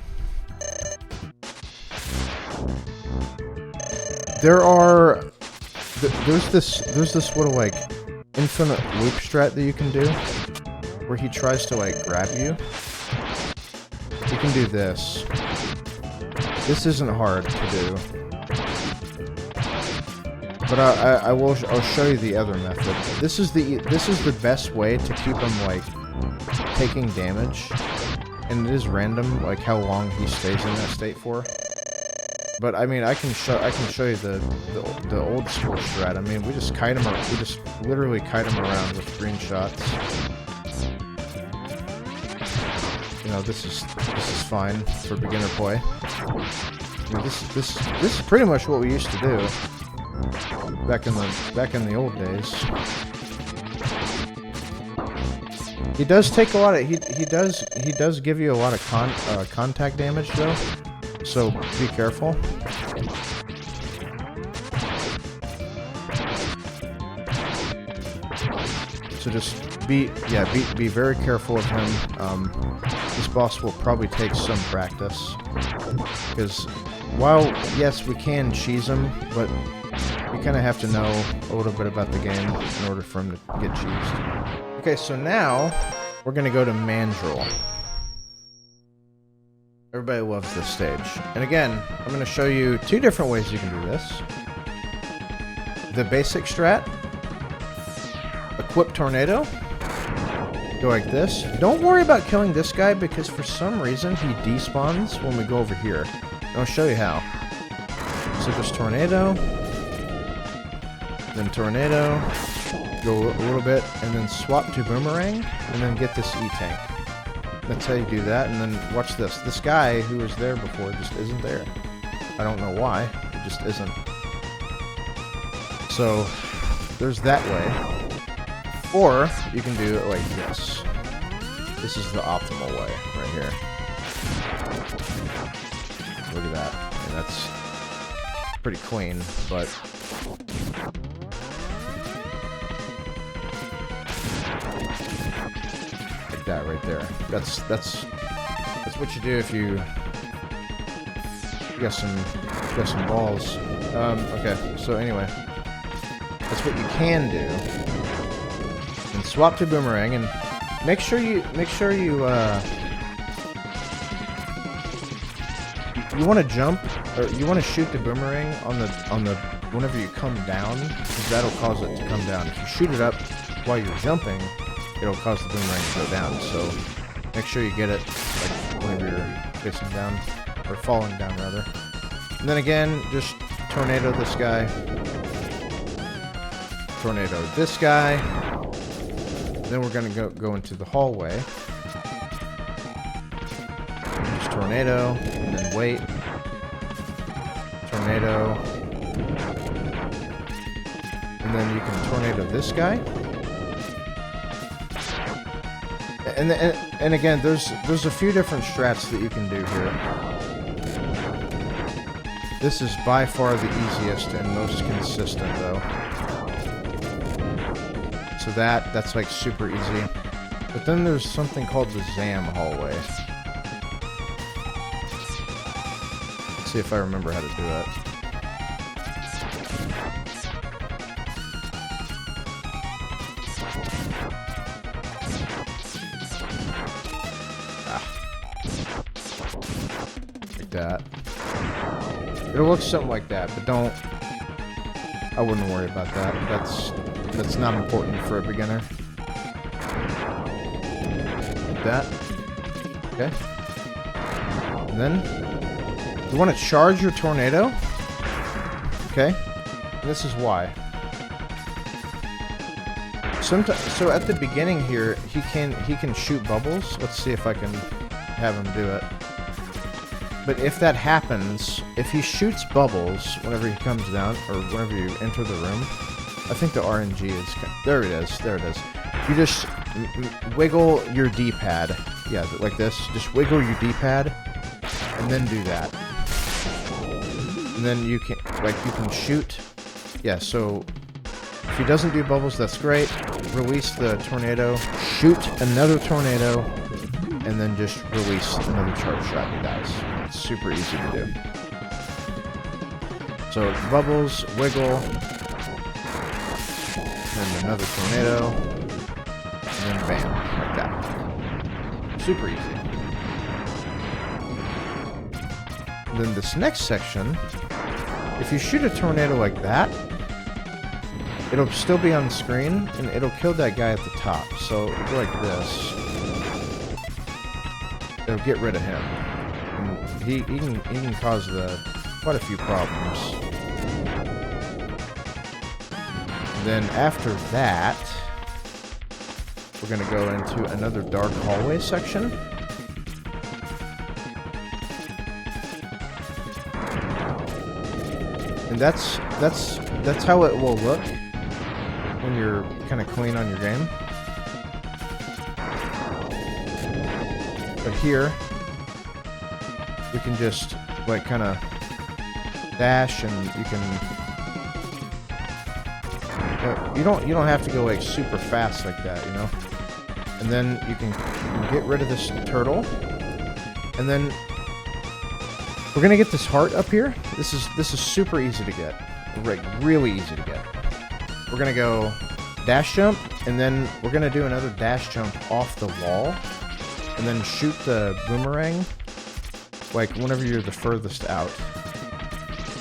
There's this little like infinite loop strat that you can do where he tries to like grab you. You can do this. This isn't hard to do. But I'll show you the other method. This is the best way to keep him like taking damage, and it is random like how long he stays in that state for. But I mean, I can show you the old school strat. I mean, we just literally kite him around with green shots. You know, this is fine for beginner play. I mean, this is pretty much what we used to do back in the old days. He does take a lot of he does give you a lot of contact damage though, so be careful. So just be very careful of him. This boss will probably take some practice, because while yes we can cheese him, but we kind of have to know a little bit about the game in order for him to get cheesed. Okay, so now we're gonna go to Mandrill. Everybody loves this stage. And again, I'm gonna show you two different ways you can do this. The basic strat. Equip Tornado. Go like this. Don't worry about killing this guy because for some reason he despawns when we go over here. And I'll show you how. So just Tornado. Then Tornado. Go a little bit, and then swap to Boomerang, and then get this E-Tank. That's how you do that, and then watch this. This guy who was there before just isn't there. I don't know why, it just isn't. So, there's that way. Or, you can do it like this. This is the optimal way, right here. Look at that. I mean, that's pretty clean, but... that right there. That's what you do if you got some balls. Okay, so anyway, that's what you can do. And swap to Boomerang, and make sure you want to jump, or you want to shoot the Boomerang on the whenever you come down, because that'll cause it to come down. If you shoot it up while you're jumping, it'll cause the Boomerang to go down, so make sure you get it like whenever you're facing down, or falling down rather. And then again, just Tornado this guy, Tornado this guy. Then we're gonna go into the hallway. Just Tornado, and then wait. Tornado. And then you can Tornado this guy. And again, there's a few different strats that you can do here. This is by far the easiest and most consistent, though. So that's like super easy. But then there's something called the Zam hallway. Let's see if I remember how to do it. Like that. It'll look something like that, but don't... I wouldn't worry about that. That's not important for a beginner. Like that. Okay. And then you want to charge your tornado. Okay. And this is why. So at the beginning here, he can shoot bubbles. Let's see if I can have him do it. But if that happens, if he shoots bubbles whenever he comes down, or whenever you enter the room, I think the RNG is... There it is. There it is. You just wiggle your D-pad. Yeah, like this. Just wiggle your D-pad, and then do that. And then you can shoot. Yeah, so if he doesn't do bubbles, that's great. Release the tornado. Shoot another tornado. And then just release another charge shot and he dies. It's super easy to do. So bubbles, wiggle, and another tornado, and then bam, like that. Super easy. And then this next section, if you shoot a tornado like that, it'll still be on screen, and it'll kill that guy at the top. So go like this. It'll get rid of him. And he can cause quite a few problems. And then after that, we're gonna go into another dark hallway section. And that's how it will look when you're kind of clean on your game. But here, we can just like kind of dash, and you can. You don't have to go like super fast like that, you know. And then you can get rid of this turtle, and then we're gonna get this heart up here. This is super easy to get, like really easy to get. We're gonna go dash jump, and then we're gonna do another dash jump off the wall. And then shoot the boomerang, like, whenever you're the furthest out.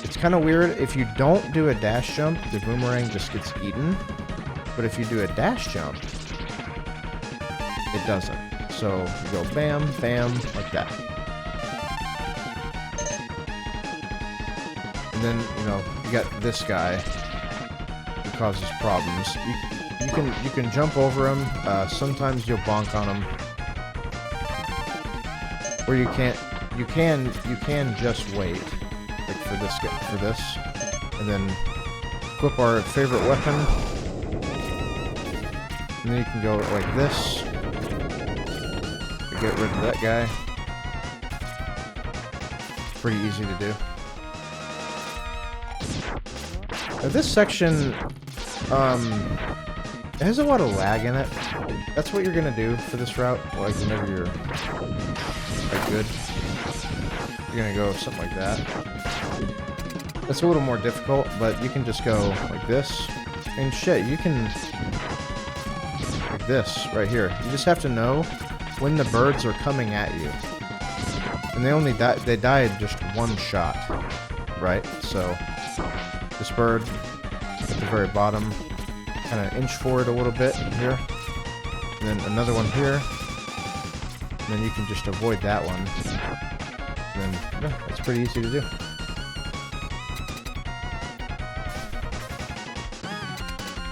It's kind of weird. If you don't do a dash jump, the boomerang just gets eaten. But if you do a dash jump, it doesn't. So, you go bam, bam, like that. And then, you know, you got this guy who causes problems. You can jump over him. Sometimes you'll bonk on him. Or you can just wait, like for this, and then equip our favorite weapon, and then you can go like this to get rid of that guy. Pretty easy to do. Now this section, it has a lot of lag in it. That's what you're gonna do for this route, like whenever you're like good. You're gonna go something like that. That's a little more difficult, but you can just go like this. And shit, you can like this right here. You just have to know when the birds are coming at you. And they die in just one shot, right? So this bird at the very bottom, kind of inch forward a little bit here, and then another one here. And then you can just avoid that one. And then, yeah, it's pretty easy to do.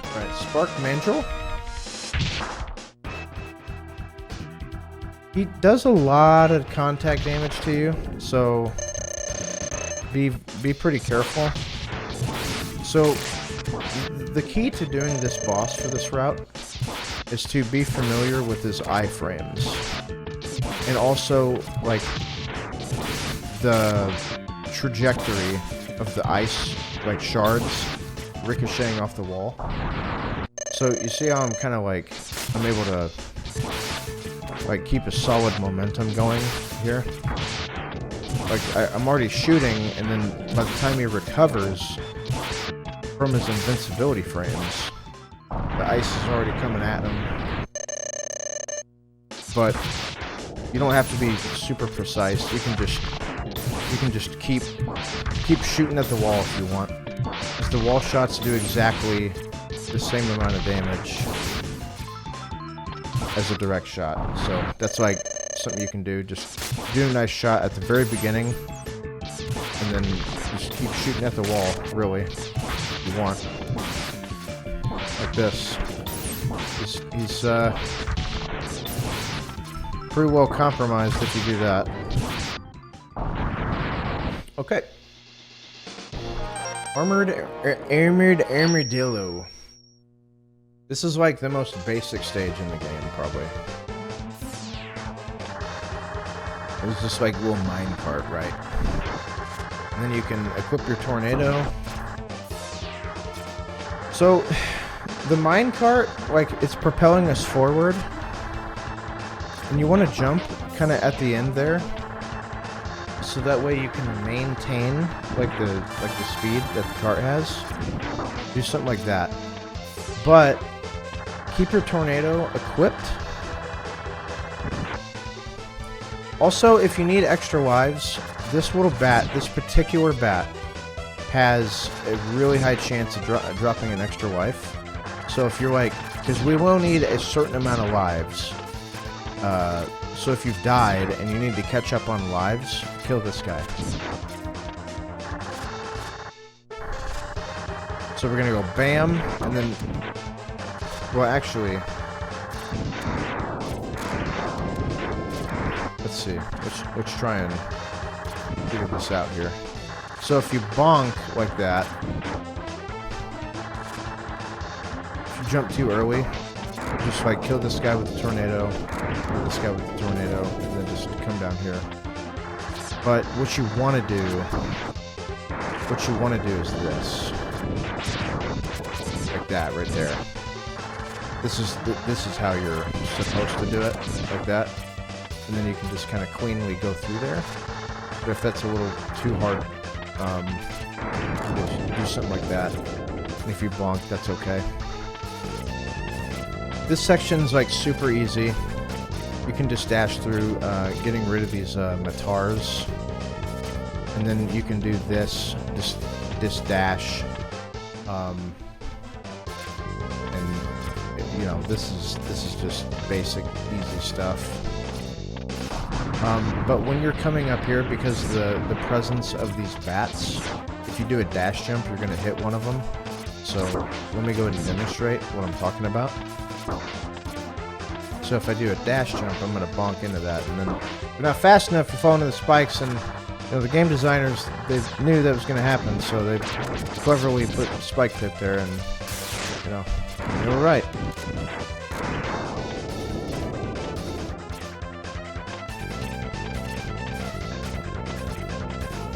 Alright, Spark Mandrill. He does a lot of contact damage to you, so be pretty careful. So, the key to doing this boss for this route is to be familiar with his iframes. And also, like, the trajectory of the ice, like, shards ricocheting off the wall. So, you see how I'm kind of, like, I'm able to like keep a solid momentum going here. Like I'm already shooting, and then by the time he recovers from his invincibility frames, the ice is already coming at him. But you don't have to be super precise. You can just keep shooting at the wall if you want. Because the wall shots do exactly the same amount of damage as a direct shot. So that's like something you can do. Just do a nice shot at the very beginning, and then just keep shooting at the wall, really, if you want. Like this. He's pretty well compromised if you do that. Okay. Armored Armadillo. This is like the most basic stage in the game, probably. It was just like a little minecart, right? And then you can equip your tornado. So, the minecart, like, it's propelling us forward. And you want to jump kind of at the end there. So that way you can maintain like the speed that the cart has. Do something like that. But keep your tornado equipped. Also, if you need extra lives, this little bat, this particular bat, has a really high chance of dropping an extra life. So if you're like, because we will need a certain amount of lives. So if you've died and you need to catch up on lives, kill this guy. So we're gonna go bam, and then, well, actually, let's see. Let's try and figure this out here. So if you bonk like that, if you jump too early, just like kill this guy with the tornado, kill this guy with the tornado, and then just come down here. But what you want to do is this, like that right there. This is how you're supposed to do it, like that, and then you can just kind of cleanly go through there. But if that's a little too hard, just do something like that. And if you bonk, that's okay. This section's like super easy. You can just dash through, getting rid of these matars, and then you can do this dash, and you know this is just basic easy stuff. But when you're coming up here, because the presence of these bats, if you do a dash jump, you're gonna hit one of them. So let me go ahead and demonstrate what I'm talking about. So if I do a dash jump, I'm going to bonk into that, and then if you're not fast enough, you fall into the spikes, and you know, the game designers, they knew that was going to happen, so they cleverly put the spike pit there, and you know, they were right.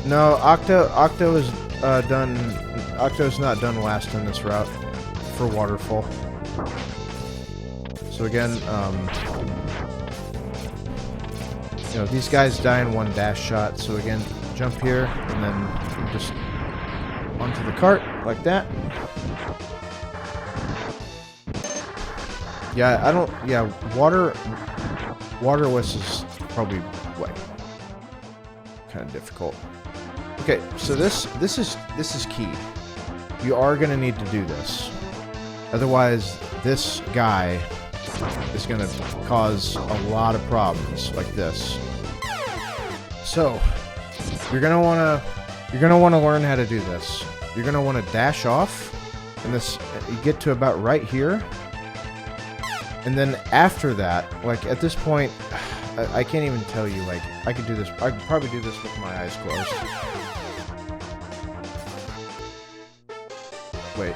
No, Octo is done. Octo's not done last in this route for waterfall. So again, you know, these guys die in one dash shot. So again, jump here and then just onto the cart like that. Yeah, I don't. Yeah, waterless is probably like kind of difficult. Okay, so this is key. You are gonna need to do this. Otherwise, this guy is going to cause a lot of problems like this. So, you're going to want to learn how to do this. You're going to want to dash off, and this you get to about right here. And then after that, like at this point, I can't even tell you, like I could do this. I could probably do this with my eyes closed. Wait.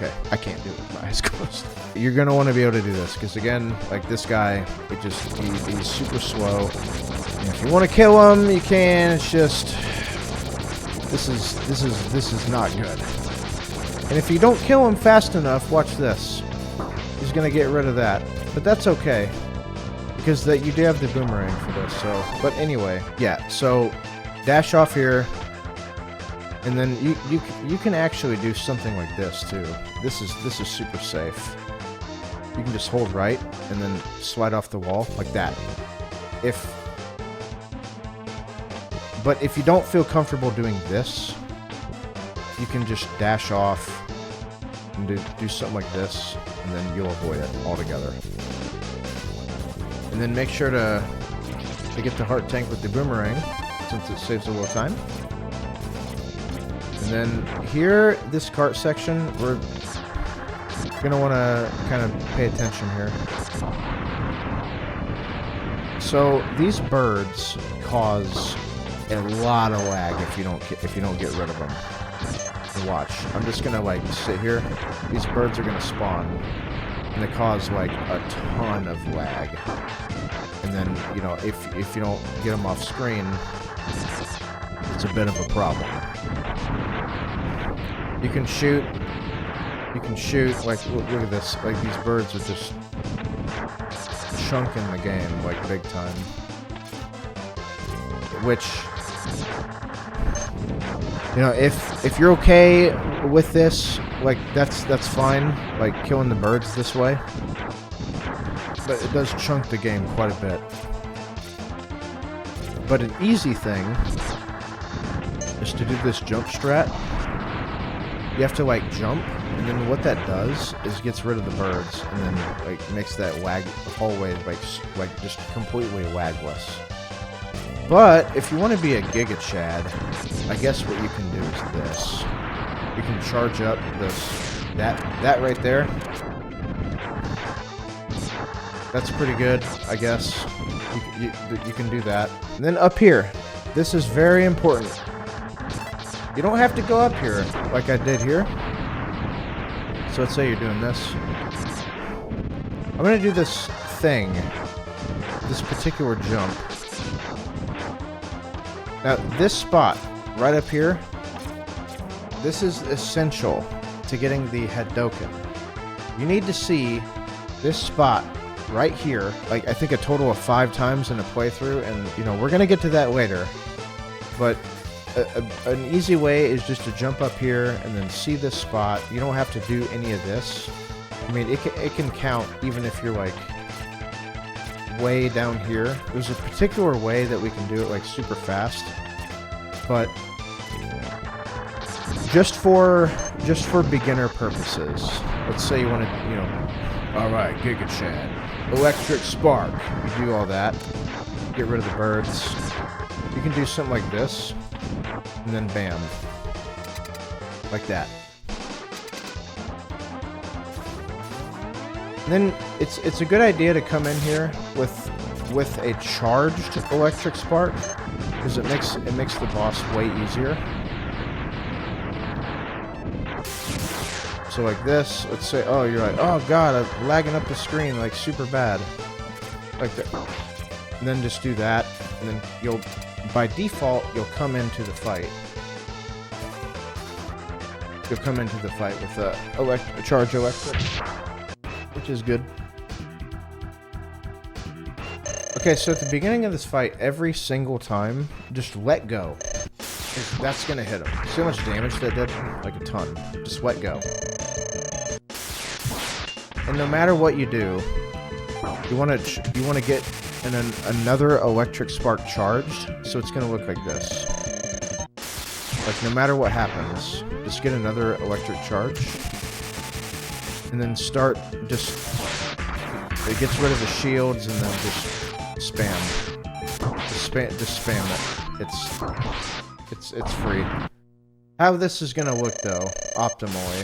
Okay, I can't do it with my eyes closed. You're gonna want to be able to do this, because again, like this guy, he's super slow. And if you want to kill him, you can. It's just this is not good. And if you don't kill him fast enough, watch this. he's gonna get rid of that. But that's okay, because that you do have the boomerang for this. So, but anyway, yeah. So dash off here, and then you can actually do something like this too. This is super safe. You can just hold right and then slide off the wall like that. But if you don't feel comfortable doing this, you can just dash off and do something like this, and then you'll avoid it altogether. And then make sure to get the heart tank with the boomerang, since it saves a little time. And then here, this cart section, we're gonna want to kind of pay attention here. So these birds cause a lot of lag if you don't get rid of them. And watch, I'm just gonna like sit here. These birds are gonna spawn, and they cause like a ton of lag. And then, you know, if you don't get them off screen, it's a bit of a problem. You can shoot, like, look at this, like, these birds are just chunking the game, like, big time. Which, you know, if you're okay with this, like, that's fine, like, killing the birds this way. But it does chunk the game quite a bit. But an easy thing is to do this jump strat. You have to like jump, and then what that does is gets rid of the birds, and then like makes that hallway like just completely lagless. But if you want to be a Giga Chad, I guess what you can do is this. You can charge up that right there. That's pretty good, I guess. You can do that. And then up here, this is very important. You don't have to go up here like I did here. So let's say you're doing this. I'm going to do this thing, this particular jump. Now, this spot right up here, this is essential to getting the Hadouken. You need to see this spot right here, like I think a total of 5 times in a playthrough, and you know, we're going to get to that later. But an easy way is just to jump up here and then see this spot. You don't have to do any of this. I mean, it can count even if you're like way down here. There's a particular way that we can do it like super fast, but just for beginner purposes. Let's say you want to, you know, all right, Giga Chad, electric spark. You do all that, get rid of the birds. You can do something like this, and then bam, like that. And then it's a good idea to come in here with a charged electric spark, because it makes the boss way easier. So like this, let's say, oh, you're like, oh god, I'm lagging up the screen like super bad, like that. And then just do that, and then you'll, by default, you'll come into the fight. You'll come into the fight with a charge electric, which is good. Okay, so at the beginning of this fight, every single time, just let go. That's gonna hit him. See how much damage that did? Like a ton. Just let go. And no matter what you do, you want to get another electric spark charged, so it's gonna look like this. Like no matter what happens, just get another electric charge, and then start just. It gets rid of the shields, and then just spam. Just spam it. It's free. How this is gonna look though, optimally,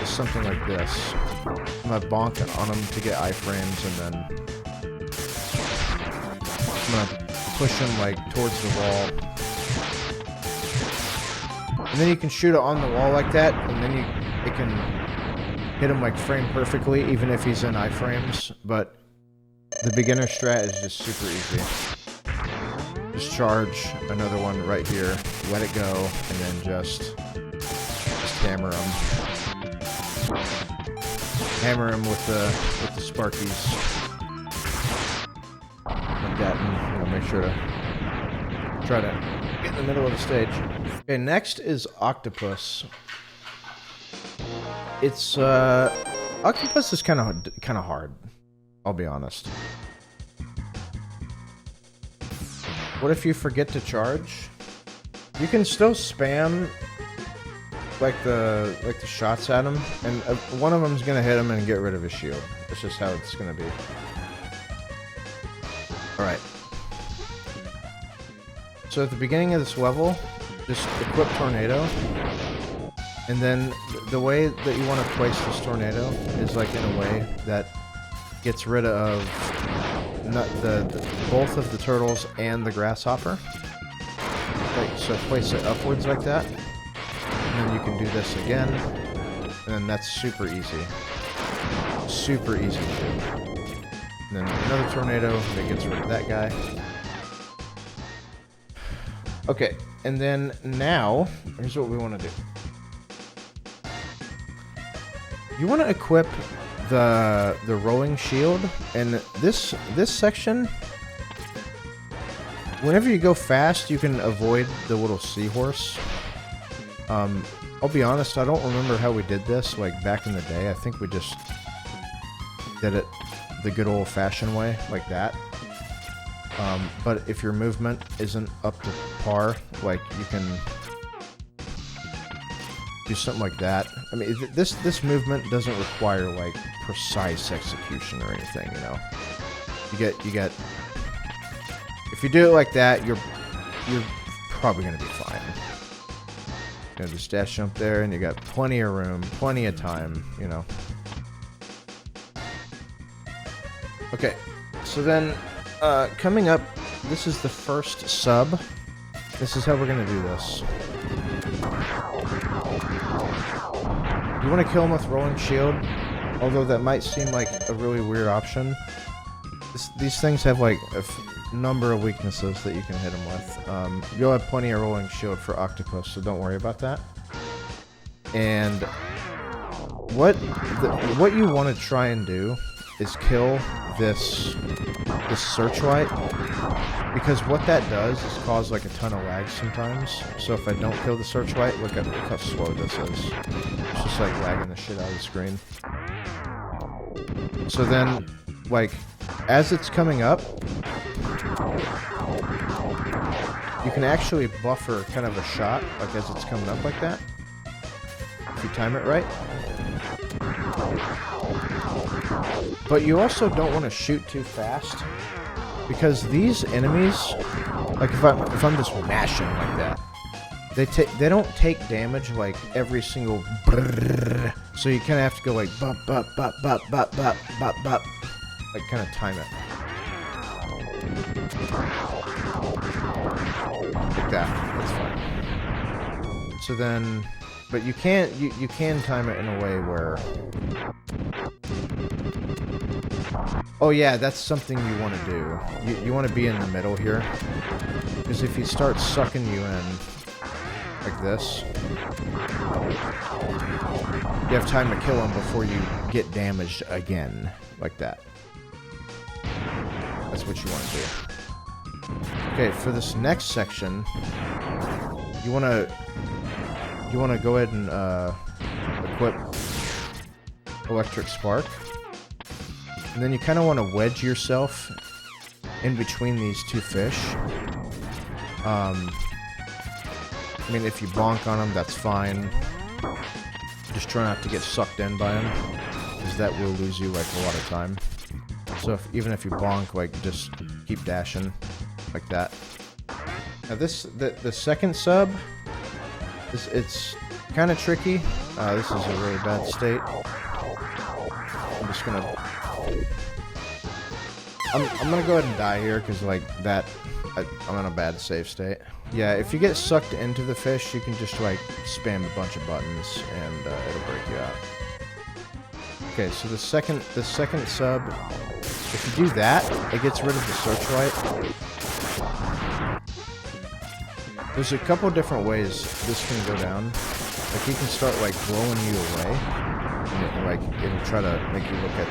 is something like this. I'm gonna bonk on them to get iframes, and then I'm gonna push them like towards the wall. And then you can shoot it on the wall like that, and then it can hit him like frame perfectly, even if he's in iframes. But the beginner strat is just super easy. Just charge another one right here, let it go, and then just hammer them. hammer him with the sparkies. Like that, and you know, make sure to try to get in the middle of the stage. Okay, next is Octopus. It's Octopus is kind of hard. I'll be honest. What if you forget to charge? You can still spam like the shots at him, and one of them's gonna hit him and get rid of his shield. That's just how it's gonna be. All right. So at the beginning of this level, just equip Tornado, and then the way that you want to place this tornado is like in a way that gets rid of both of the turtles and the grasshopper. Like, so place it upwards like that, and then you can do this again, and then that's super easy. Super easy to do. And then another tornado that gets rid of that guy. Okay, and then now, here's what we want to do. You want to equip the rolling shield, and this section, whenever you go fast, you can avoid the little seahorse. I'll be honest, I don't remember how we did this, like, back in the day. I think we just did it the good old-fashioned way, like that. But if your movement isn't up to par, like, you can do something like that. I mean, this movement doesn't require, like, precise execution or anything, you know? You get... If you do it like that, you're probably gonna be fine. You know, just dash jump there, and you got plenty of room, plenty of time, you know? Okay, so then, coming up, this is the first sub. This is how we're gonna do this. You want to kill him with Rolling Shield, although that might seem like a really weird option. These things have like a number of weaknesses that you can hit him with. You'll have plenty of Rolling Shield for Octopus, so don't worry about that. And what you want to try and do is kill this searchlight, because what that does is cause like a ton of lag sometimes. So if I don't kill the searchlight, look how slow this is. It's just like lagging the shit out of the screen. So then, like, as it's coming up, you can actually buffer kind of a shot, like as it's coming up like that, if you time it right. But you also don't want to shoot too fast, because these enemies, like if I'm just mashing like that, they don't take damage like every single brrrr, so you kind of have to go like bop bop bop bop bop bop bop bop, like kind of time it like that. That's fine. So then, but you can time it in a way where. Oh yeah, that's something you want to do. You want to be in the middle here, because if he starts sucking you in like this, you have time to kill him before you get damaged again, like that. That's what you want to do. Okay, for this next section, you want to go ahead and equip Electric Spark. And then you kind of want to wedge yourself in between these two fish. I mean, if you bonk on them, that's fine. Just try not to get sucked in by them, because that will lose you, like, a lot of time. So even if you bonk, like, just keep dashing, like that. Now the second sub, it's kind of tricky. This is a really bad state. I'm just gonna... I'm gonna go ahead and die here, because like that, I'm in a bad save state. Yeah, if you get sucked into the fish, you can just like spam a bunch of buttons and it'll break you out. Okay, so the second sub, if you do that, it gets rid of the searchlight. There's a couple different ways this can go down. Like, he can start, like, blowing you away. And it, like, it'll try to make you look at,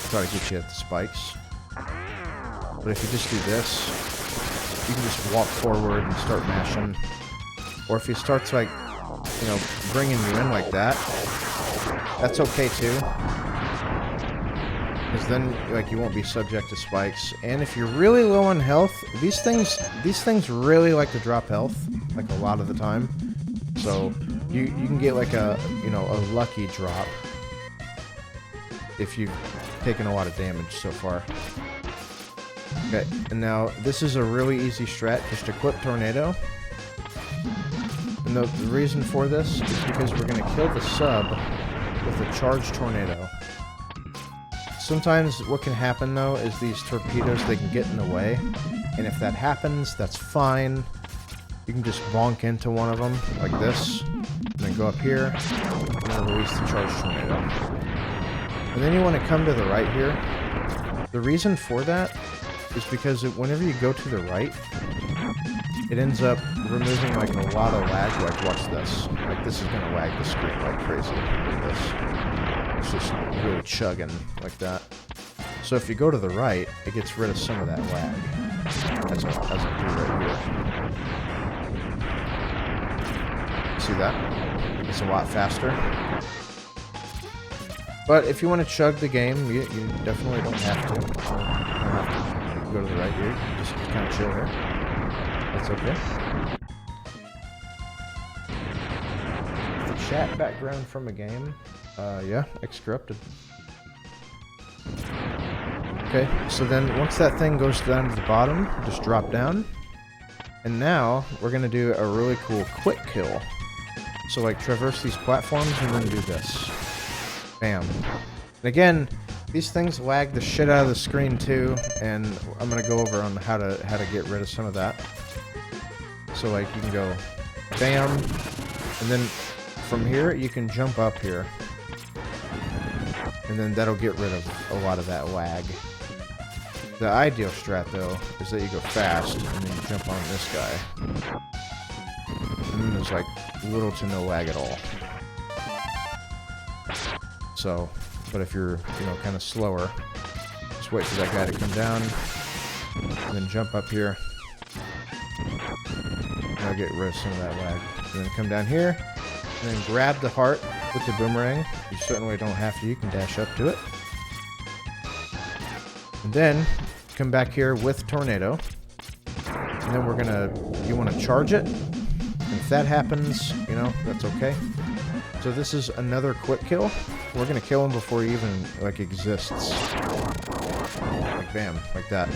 try to get you at the spikes. But if you just do this, you can just walk forward and start mashing. Or if he starts, like, you know, bringing you in like that, that's okay too. Because then, like, you won't be subject to spikes. And if you're really low on health, these things really like to drop health, like, a lot of the time. So you can get, like, a, you know, a lucky drop if you've taken a lot of damage so far. Okay, and now this is a really easy strat. Just equip Tornado. And the reason for this is because we're going to kill the sub with a charged tornado. Sometimes what can happen, though, is these torpedoes, they can get in the way. And if that happens, that's fine. You can just bonk into one of them, like this. And then go up here, and then release the charged tornado. And then you want to come to the right here. The reason for that is because whenever you go to the right, it ends up removing, like, a lot of lag. Like, watch this. Like, this is gonna lag the screen like crazy. Like this. It's just really chugging like that. So if you go to the right, it gets rid of some of that lag. As I do right here. See that? It's a lot faster. But if you want to chug the game, you definitely don't have to. You don't have to go to the right here. You just kind of chill here. That's okay. The chat background from a game. Yeah, X corrupted. Okay, so then once that thing goes down to the bottom, just drop down. And now we're gonna do a really cool quick kill. So, like, traverse these platforms and then do this. Bam. And again, these things lag the shit out of the screen too, and I'm gonna go over on how to get rid of some of that. So, like, you can go bam, and then from here you can jump up here, and then that'll get rid of a lot of that lag. The ideal strat, though, is that you go fast and then you jump on this guy, and then there's, like, little to no lag at all. So, but if you're, you know, kind of slower, just wait for that guy to come down, and then jump up here. I'll get rid of some of that lag. And then come down here, and then grab the heart with the boomerang. You certainly don't have to, you can dash up to it. And then, come back here with Tornado. And then we're gonna, you want to charge it. And if that happens, you know, that's okay. So this is another quick kill. We're gonna kill him before he even, like, exists. Like, bam, like that.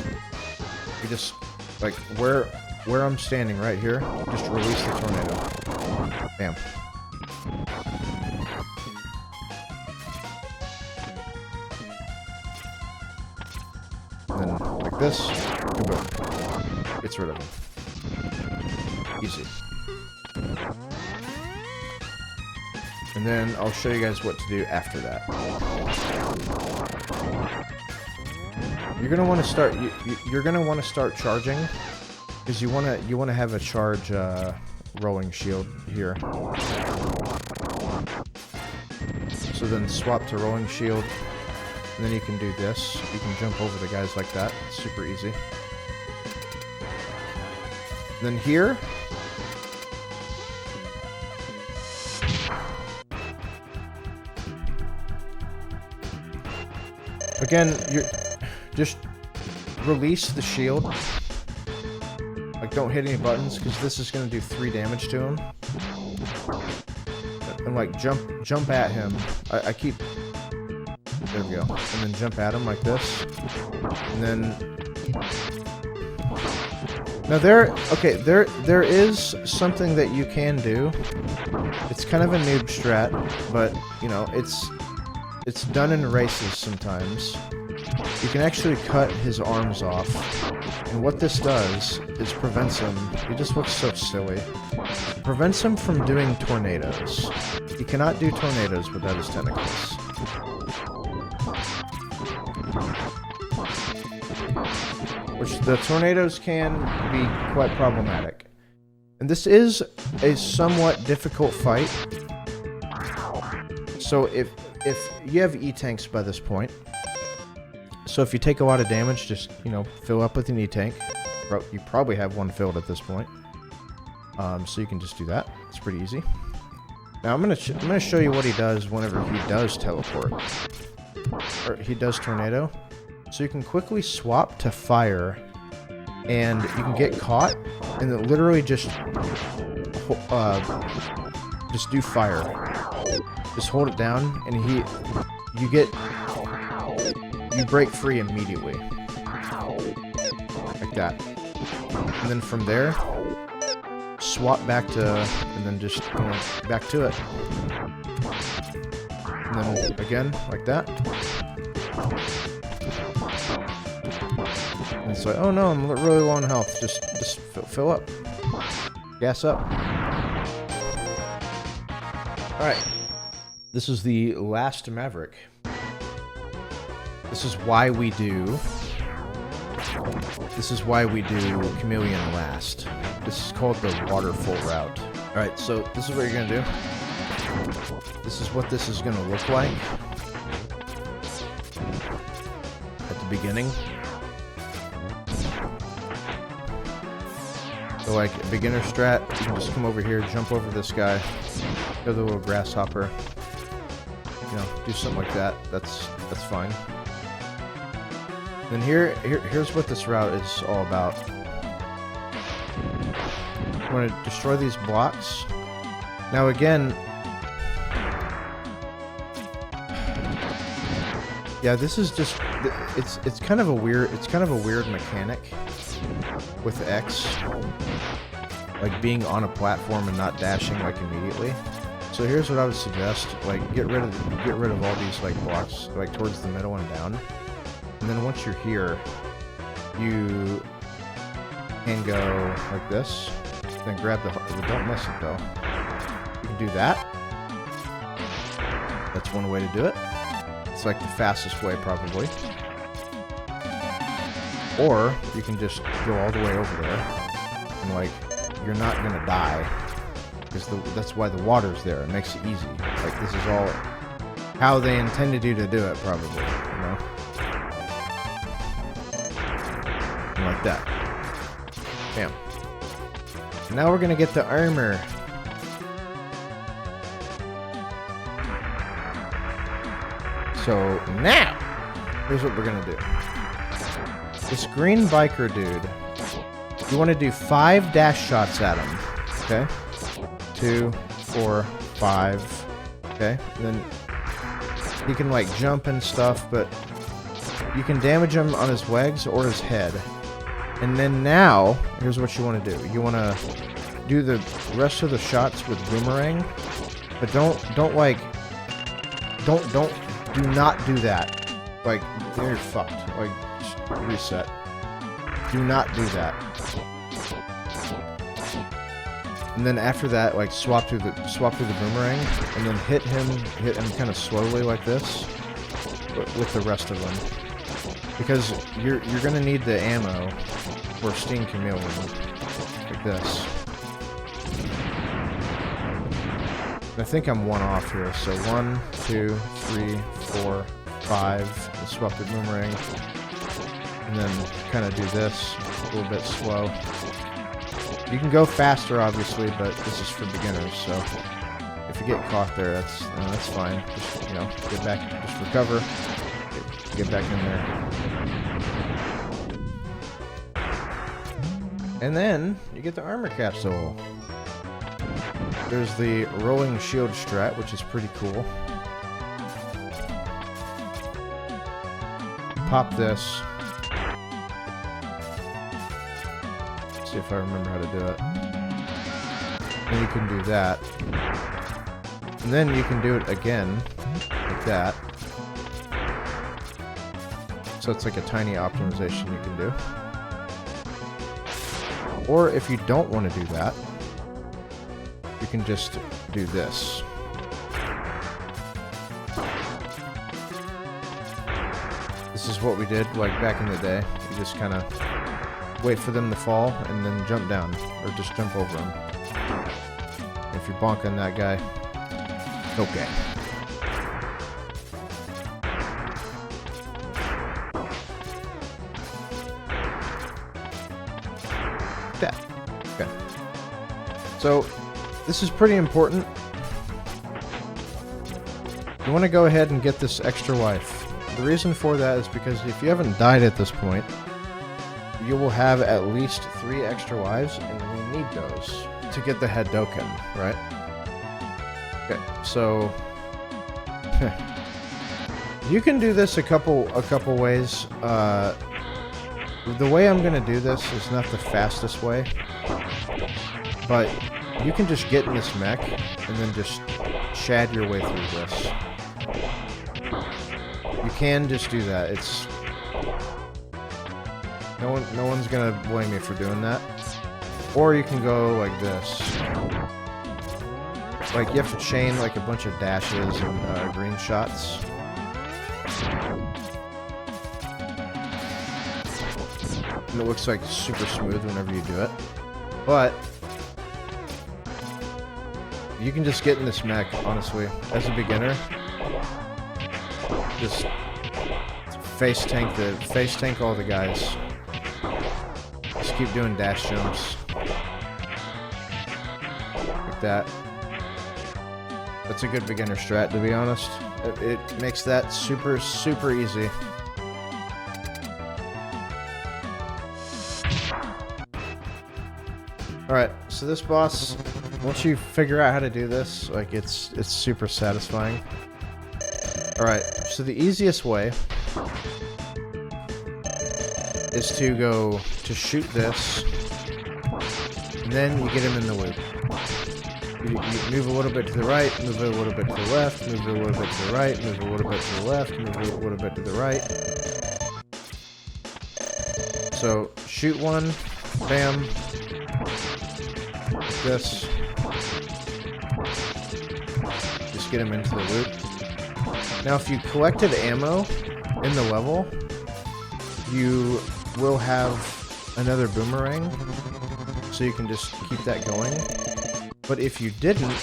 You just, like, where I'm standing right here, just release the tornado. Bam. And then, like this, and boom. Gets rid of him. Easy. And then I'll show you guys what to do after that. You're gonna want to start. You're gonna want to start charging, because you wanna have a charge rolling shield here. So then swap to rolling shield, and then you can do this. You can jump over the guys like that. It's super easy. And then here. Again, you're just release the shield. Like, don't hit any buttons, because this is going to do 3 damage to him. And, like, jump at him. I keep... There we go. And then jump at him like this. And then... Now there is something that you can do. It's kind of a noob strat, but, you know, it's done in races sometimes. You can actually cut his arms off. And what this does is prevents him, he just looks so silly. It prevents him from doing tornadoes. He cannot do tornadoes without his tentacles. Which the tornadoes can be quite problematic. And this is a somewhat difficult fight, So if you have E-tanks by this point, so if you take a lot of damage, just, you know, fill up with an E-tank. You probably have one filled at this point. So you can just do that. It's pretty easy. Now I'm gonna show you what he does whenever he does teleport. Or he does tornado. So you can quickly swap to fire, and you can get caught, and then literally just do fire. Just hold it down, and you break free immediately, like that. And then from there, swap back to, and then just, you know, back to it. And then again, like that. And it's like, oh no, I'm really low on health. Just fill up. Gas up. Alright. This is the last Maverick. This is why we do Chameleon last. This is called the waterfall route. Alright, so this is what you're gonna do. This is what this is gonna look like at the beginning. So like a beginner strat, you can just come over here, jump over this guy, go to the little grasshopper, you know, do something like that. That's fine. Then here's what this route is all about. You want to destroy these blocks. Now again, yeah, this is just it's kind of a weird mechanic with X, like being on a platform and not dashing like immediately. So here's what I would suggest: like get rid of all these like blocks like towards the middle and down. And then once you're here, you can go like this. Then grab the... Don't miss it, though. You can do that. That's one way to do it. It's like the fastest way, probably. Or you can just go all the way over there. And, like, you're not going to die. Because that's why the water's there. It makes it easy. Like, this is all how they intended you to do it, probably. You know? Like that. Bam. Now we're gonna get the armor. So now, here's what we're gonna do. This green biker dude, you want to do 5 dash shots at him. Okay? 2, 4, 5. Okay? And then he can like jump and stuff, but you can damage him on his legs or his head. And then now, here's what you want to do. You want to do the rest of the shots with boomerang, but do not do that. Like, you're fucked. Like, just reset. Do not do that. And then after that, like, swap through the boomerang, and then hit him kind of slowly like this, with the rest of them. Because you're gonna need the ammo for Sting Chameleon, like this. And I think I'm one off here, so 1, 2, 3, 4, 5. And swap the boomerang, and then kind of do this a little bit slow. You can go faster, obviously, but this is for beginners. So if you get caught there, that's fine. Just, you know, get back, just recover, get back in there. And then, you get the armor capsule. There's the rolling shield strat, which is pretty cool. Pop this. See if I remember how to do it. And you can do that. And then you can do it again, like that. So it's like a tiny optimization you can do. Or if you don't want to do that, you can just do this. This is what we did like back in the day. You just kind of wait for them to fall and then jump down, or just jump over them. If you're bonking that guy, okay. like that. Okay. So, this is pretty important. You want to go ahead and get this extra life. The reason for that is because if you haven't died at this point, you will have at least 3 extra lives, and we need those to get the Hadouken, right? Okay, so you can do this a couple ways. The way I'm gonna do this is not the fastest way, but you can just get in this mech and then just shad your way through this. You can just do that. It's no one's gonna blame you for doing that. Or you can go like this. Like you have to chain like a bunch of dashes and green shots. And it looks like super smooth whenever you do it. But you can just get in this mech, honestly, as a beginner. Just face tank all the guys. Just keep doing dash jumps. Like that. That's a good beginner strat, to be honest. It makes that super easy. Alright, so this boss, once you figure out how to do this, like it's super satisfying. Alright, so the easiest way is to shoot this, and then you get him in the loop. You move a little bit to the right, move a little bit to the left, move a little bit to the right, move a little bit to the left, move a little bit to the right. So, shoot one, bam, like this. Just get him into the loop. Now, if you collected ammo in the level, you will have another boomerang, so you can just keep that going. But if you didn't,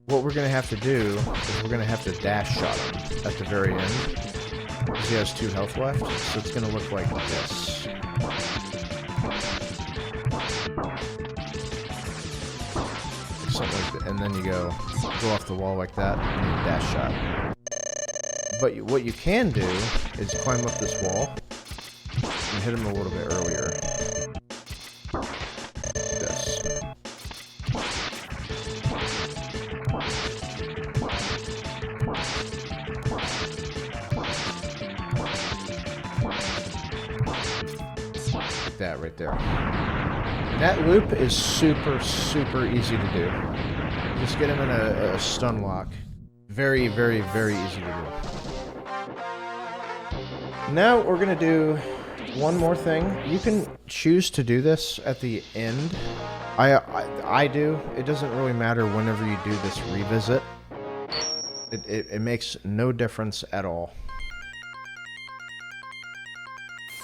what we're going to have to do is we're going to have to dash shot him at the very end. Because he has 2 health left, so it's going to look like this. Something like that. And then you go off the wall like that, and you dash shot. But what you can do is climb up this wall and hit him a little bit earlier. This. Like that right there. And that loop is super easy to do. Just get him in a stun lock. Very easy to do. Now we're gonna do one more thing. You can choose to do this at the end. I do. It doesn't really matter whenever you do this revisit. It makes no difference at all.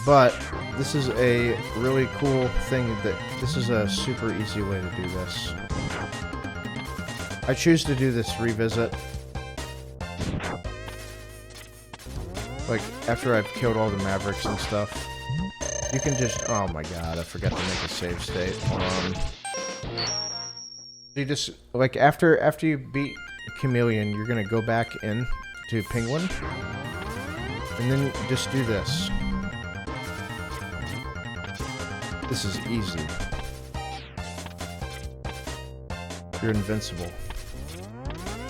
But this is a really cool thing this is a super easy way to do this. I choose to do this revisit. Like, after I've killed all the Mavericks and stuff. You can just... Oh my god, I forgot to make a save state. You just... Like, after you beat Chameleon, you're gonna go back in to Penguin. And then just do this. This is easy. You're invincible.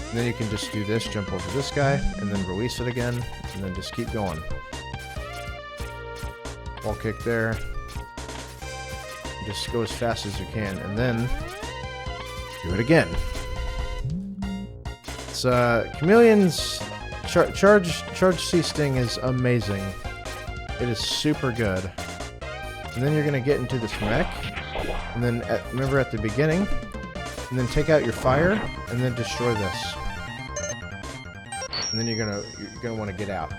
And then you can just do this, jump over this guy, and then release it again, and then just keep going. Wall kick there. Just go as fast as you can, and then do it again. It's Chameleon's charge C sting is amazing. It is super good. And then you're gonna get into this mech, and then remember at the beginning, and then take out your fire, and then destroy this. And then you're gonna want to get out.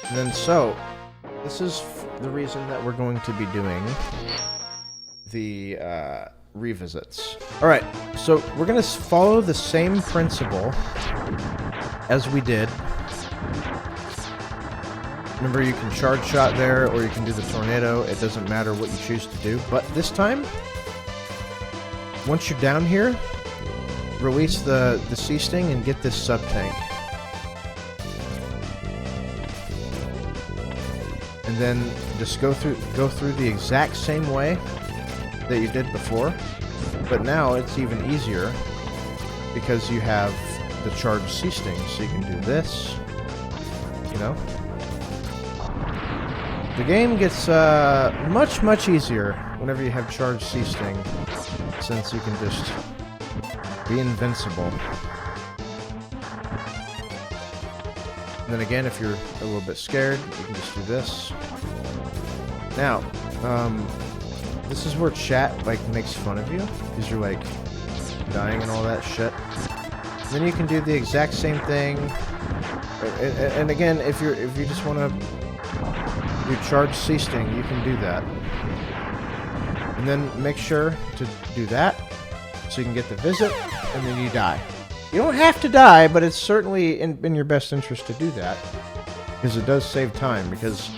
And then this is the reason that we're going to be doing the revisits. Alright, so we're gonna follow the same principle as we did Remember, you can charge shot there, or you can do the tornado. It doesn't matter what you choose to do. But this time, once you're down here, release the sea sting and get this sub tank. And then just go through the exact same way that you did before, but now it's even easier because you have the charged sea sting, so you can do this. You know, the game gets much easier whenever you have charged sea sting, since you can just be invincible. And then again, if you're a little bit scared, you can just do this. Now, this is where chat like makes fun of you because you're like dying and all that shit. And then you can do the exact same thing. And again, if you just want to do charge sea sting, you can do that. And then make sure to do that so you can get the visit, and then you die. You don't have to die, but it's certainly in your best interest to do that, because it does save time. Because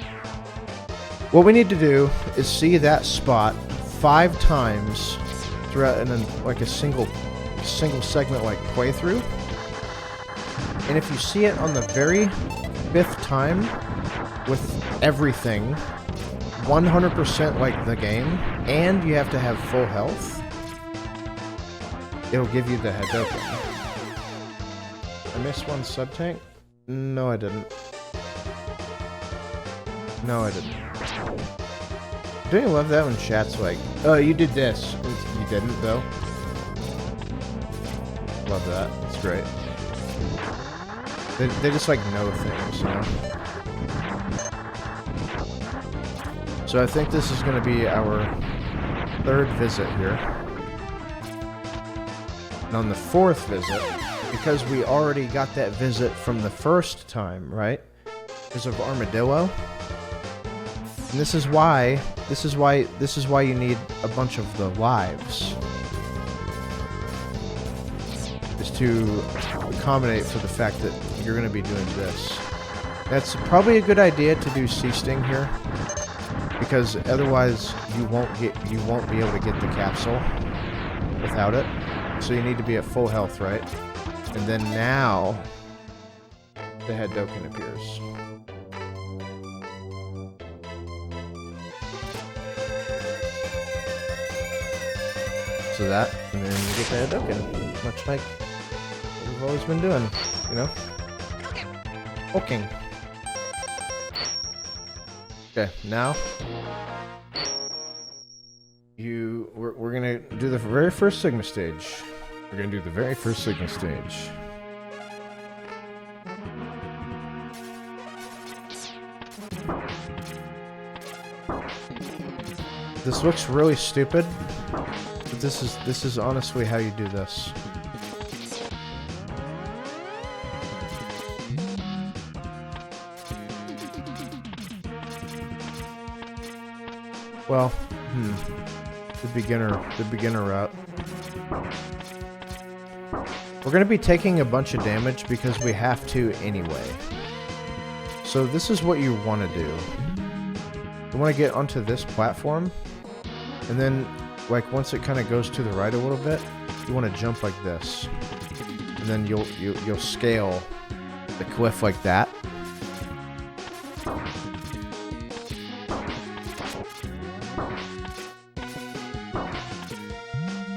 what we need to do is see that spot 5 times throughout, and then like a single segment like playthrough. And if you see it on the very 5th time with everything 100% like the game, and you have to have full health, it'll give you the Hadouken. I missed one sub-tank? No, I didn't. No, I didn't. Don't you love that when chat's like, oh, you did this. You didn't, though. Love that. It's great. They just, like, know things, you know? So I think this is going to be our 3rd visit here. And on the 4th visit, because we already got that visit from the first time, right? Because of Armadillo. And this is why you need a bunch of the lives. Is to accommodate for the fact that you're going to be doing this. That's probably a good idea to do sea sting here, because otherwise you won't be able to get the capsule without it. So you need to be at full health, right? And then now the Hadouken appears. So that, and then you get the Hadouken, much like what we've always been doing, you know? Poking. Okay, now we're gonna do the very first Sigma stage. We're gonna do the very first Sigma stage. This looks really stupid, but this is honestly how you do this. Well, the beginner route. We're going to be taking a bunch of damage because we have to anyway. So this is what you want to do. You want to get onto this platform, and then, like, once it kind of goes to the right a little bit, you want to jump like this, and then you'll scale the cliff like that.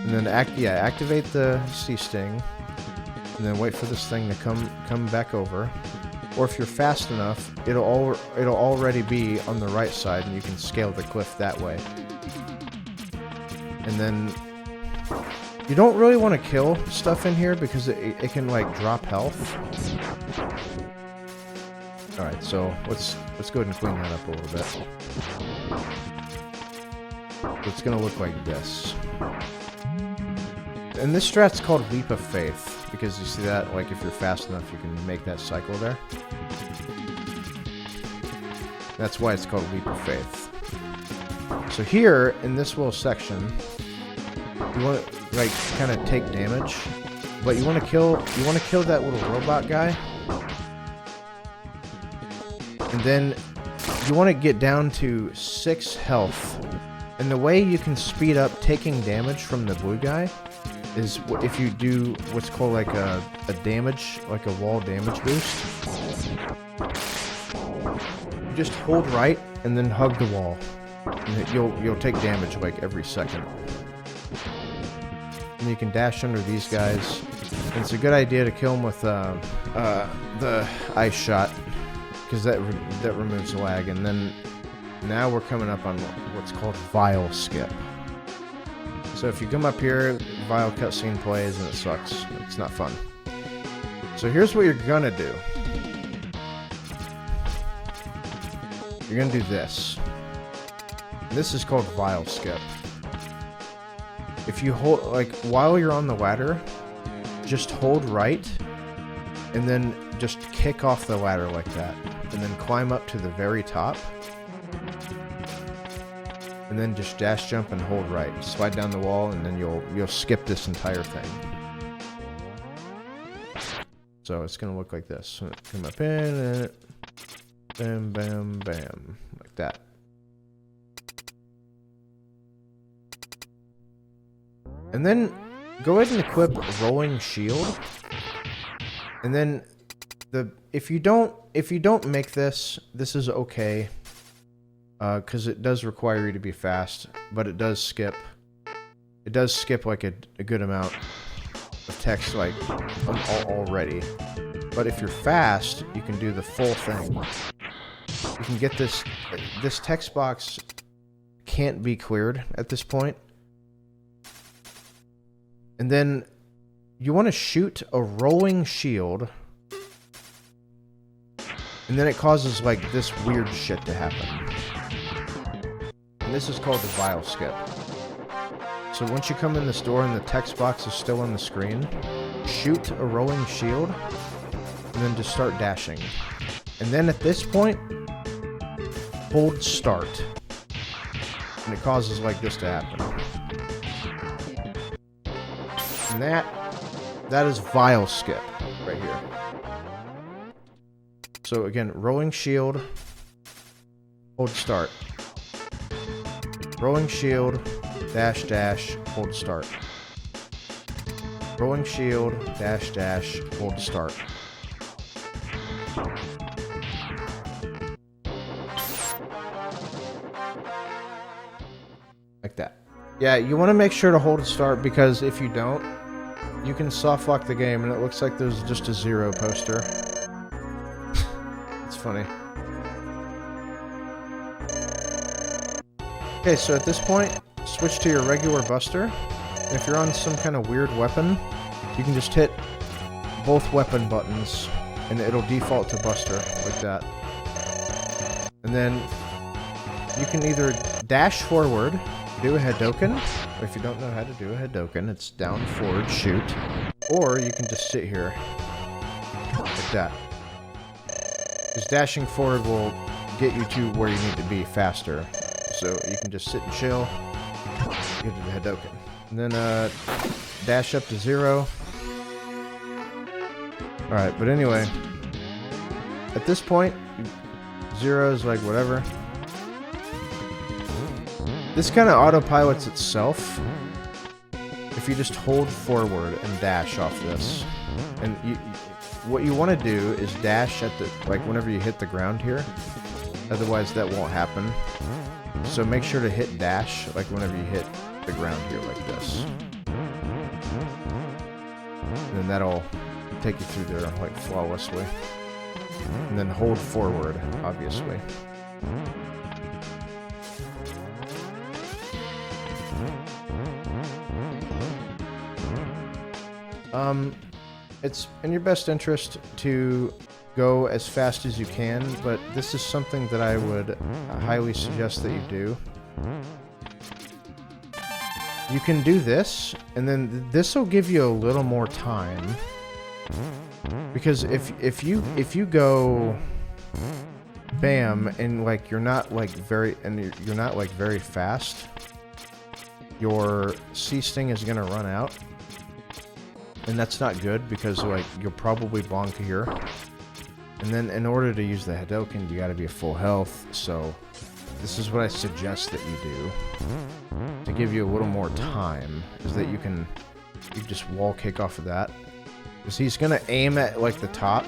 And then activate the sea sting, and then wait for this thing to come back over. Or if you're fast enough, it'll already be on the right side, and you can scale the cliff that way. And then you don't really want to kill stuff in here because it can like drop health. All right, so let's go ahead and clean that up a little bit. It's gonna look like this. And this strat's called Leap of Faith, because you see that, like, if you're fast enough, you can make that cycle there. That's why it's called Leap of Faith. So here, in this little section, you want to, like, kind of take damage, but you want to kill that little robot guy. And then you want to get down to 6 health. And the way you can speed up taking damage from the blue guy is if you do what's called like a damage, like a wall damage boost. You just hold right and then hug the wall. And you'll take damage like every second. And you can dash under these guys. And it's a good idea to kill them with the ice shot, because that removes lag. And then now we're coming up on what's called Vile Skip. So if you come up here, Vile cutscene plays and it sucks. It's not fun. So here's what you're gonna do. You're gonna do this. This is called Vile Skip. If you hold, like, while you're on the ladder, just hold right, and then just kick off the ladder like that, and then climb up to the very top, and then just dash jump and hold right. Slide down the wall, and then you'll skip this entire thing. So it's gonna look like this. Come up in, and bam, bam, bam, like that. And then go ahead and equip Rolling Shield. And then if you don't make this is okay, because it does require you to be fast, but it does skip. It does skip like a good amount of text, like already. But if you're fast, you can do the full thing. You can get this text box can't be cleared at this point. And then you want to shoot a rolling shield, and then it causes like this weird shit to happen. And this is called the Vile Skip. So once you come in this door and the text box is still on the screen, shoot a rolling shield, and then just start dashing. And then at this point, hold start. And it causes like this to happen. And that is Vile Skip right here. So again, rolling shield, hold start. Rolling shield, dash dash, hold start. Rolling shield, dash dash, hold start. Like that. Yeah, you want to make sure to hold start, because if you don't, you can soft lock the game and it looks like there's just a 0 poster. It's funny. Okay, so at this point, switch to your regular buster. And if you're on some kind of weird weapon, you can just hit both weapon buttons and it'll default to buster, like that. And then you can either dash forward, do a Hadouken. If you don't know how to do a Hadouken, it's down, forward, shoot. Or you can just sit here, like that. Because dashing forward will get you to where you need to be faster. So you can just sit and chill, get to the Hadouken. And then dash up to 0. Alright, but anyway, at this point, 0 is like whatever. This kind of autopilots itself if you just hold forward and dash off this. And what you want to do is dash at the, like, whenever you hit the ground here. Otherwise that won't happen. So make sure to hit dash like whenever you hit the ground here, like this. And then that'll take you through there like flawlessly. And then hold forward, obviously. It's in your best interest to go as fast as you can, but this is something that I would highly suggest that you do. You can do this, and then this will give you a little more time. Because if you go bam and like you're not like very fast, your C sting is gonna run out. And that's not good, because like you'll probably bonk here. And then in order to use the Hadouken, you gotta be at full health, so this is what I suggest that you do to give you a little more time, is that you can just wall kick off of that. Because he's gonna aim at like the top,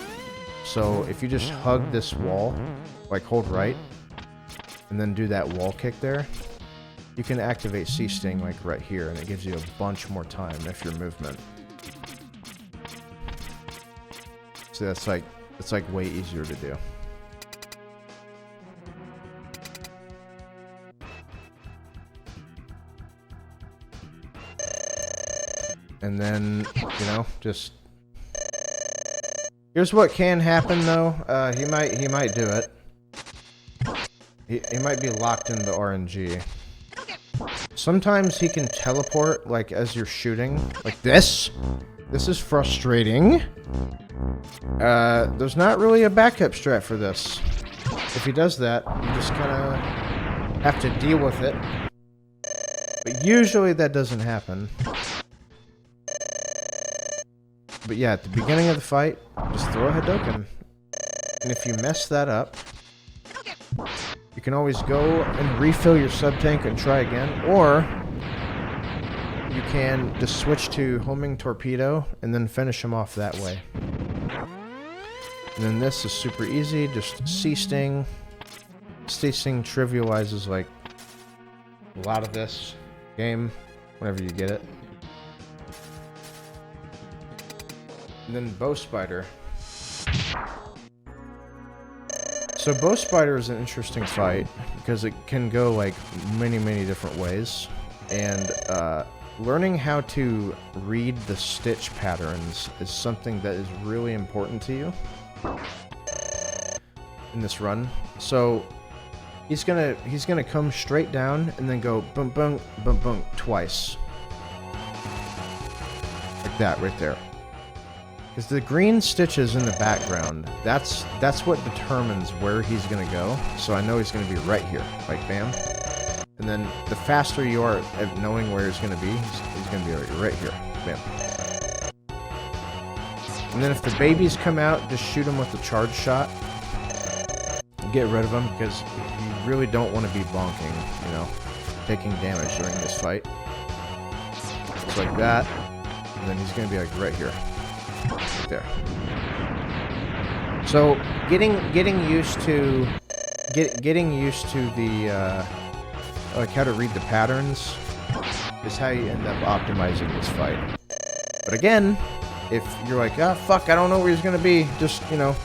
so if you just hug this wall, like hold right, and then do that wall kick there, you can activate C-Sting like right here, and it gives you a bunch more time if your movement. So that's like way easier to do. And then, you know, just here's what can happen though. He might do it. He might be locked into RNG. Sometimes he can teleport like as you're shooting, like this. This is frustrating. There's not really a backup strat for this. If he does that, you just kind of have to deal with it. But usually that doesn't happen. But yeah, at the beginning of the fight, just throw a Hadouken. And if you mess that up, you can always go and refill your sub-tank and try again. Or you can just switch to homing torpedo and then finish him off that way. And then this is super easy, just C-Sting. C-Sting trivializes like a lot of this game, whenever you get it. And then Bow Spider. So Bow Spider is an interesting fight because it can go like many different ways, and learning how to read the stitch patterns is something that is really important to you in this run. So he's gonna come straight down and then go boom boom boom boom twice, like that right there. Because the green stitches in the background, that's what determines where he's gonna go. So I know he's gonna be right here, like bam. And then the faster you are at knowing where he's gonna be, he's gonna be right here, bam. And then if the babies come out, just shoot them with the charge shot. Get rid of them because you really don't want to be bonking, you know, taking damage during this fight. Just like that, and then he's gonna be like right here. Right there. So getting used to the like how to read the patterns is how you end up optimizing this fight. But again, if you're like, ah, fuck, I don't know where he's gonna be, just, you know,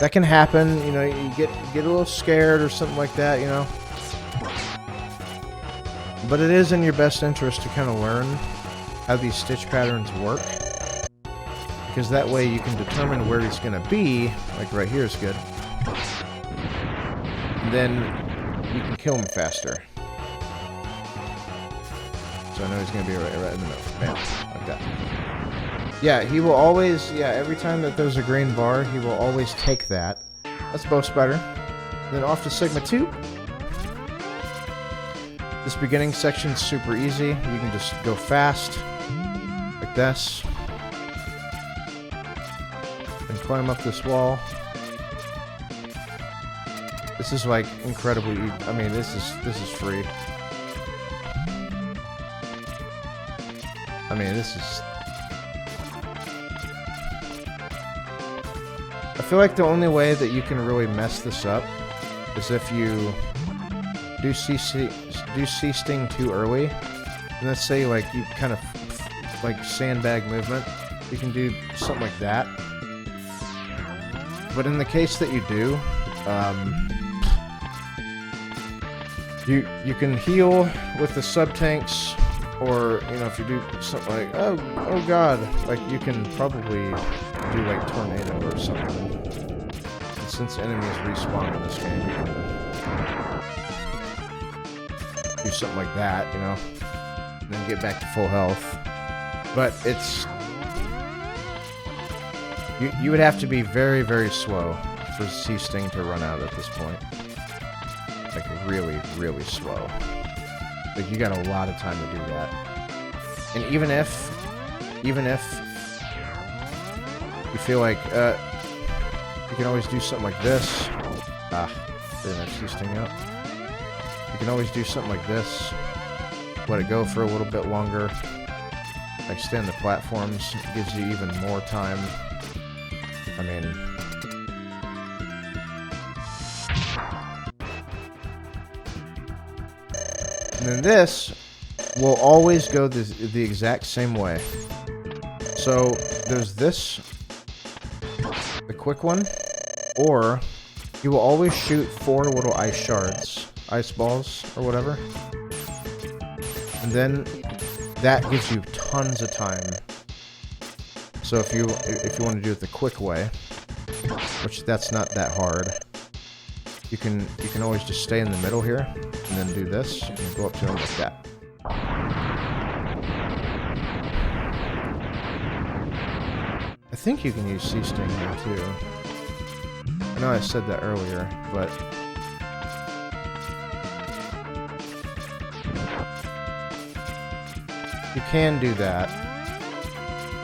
that can happen. You know, you get a little scared or something like that, you know. But it is in your best interest to kind of learn how these stitch patterns work. Because that way you can determine where he's going to be, like right here is good. And then you can kill him faster. So I know he's going to be right in the middle. Bam. Like that. Yeah, he will always, every time that there's a green bar, he will always take that. That's Bow Spider. And then off to Sigma 2. This beginning section's super easy. You can just go fast, like this. And climb up this wall. This is like incredibly, I mean, this is free. I mean, this is... I feel like the only way that you can really mess this up is if you do C-Sting too early. And let's say like you kind of like sandbag movement. You can do something like that. But in the case that you do, you can heal with the sub-tanks, or, you know, if you do something like, oh god, like you can probably do like Tornado or something. And since enemies respawn in this game, you can do something like that, you know, and then get back to full health. But it's... You would have to be very, very slow for C-Sting to run out at this point. Like, really, really slow. Like, you got a lot of time to do that. And even if you feel like, You can always do something like this. Ah, didn't actually sting out. You can always do something like this. Let it go for a little bit longer. Extend the platforms. It gives you even more time. I mean... And then this will always go the exact same way. So, there's this, the quick one, or you will always shoot 4 little ice shards, ice balls, or whatever. And then that gives you tons of time. So if you want to do it the quick way, which that's not that hard, you can always just stay in the middle here, and then do this, and go up to him like that. I think you can use Sea Sting here too. I know I said that earlier, but... You can do that,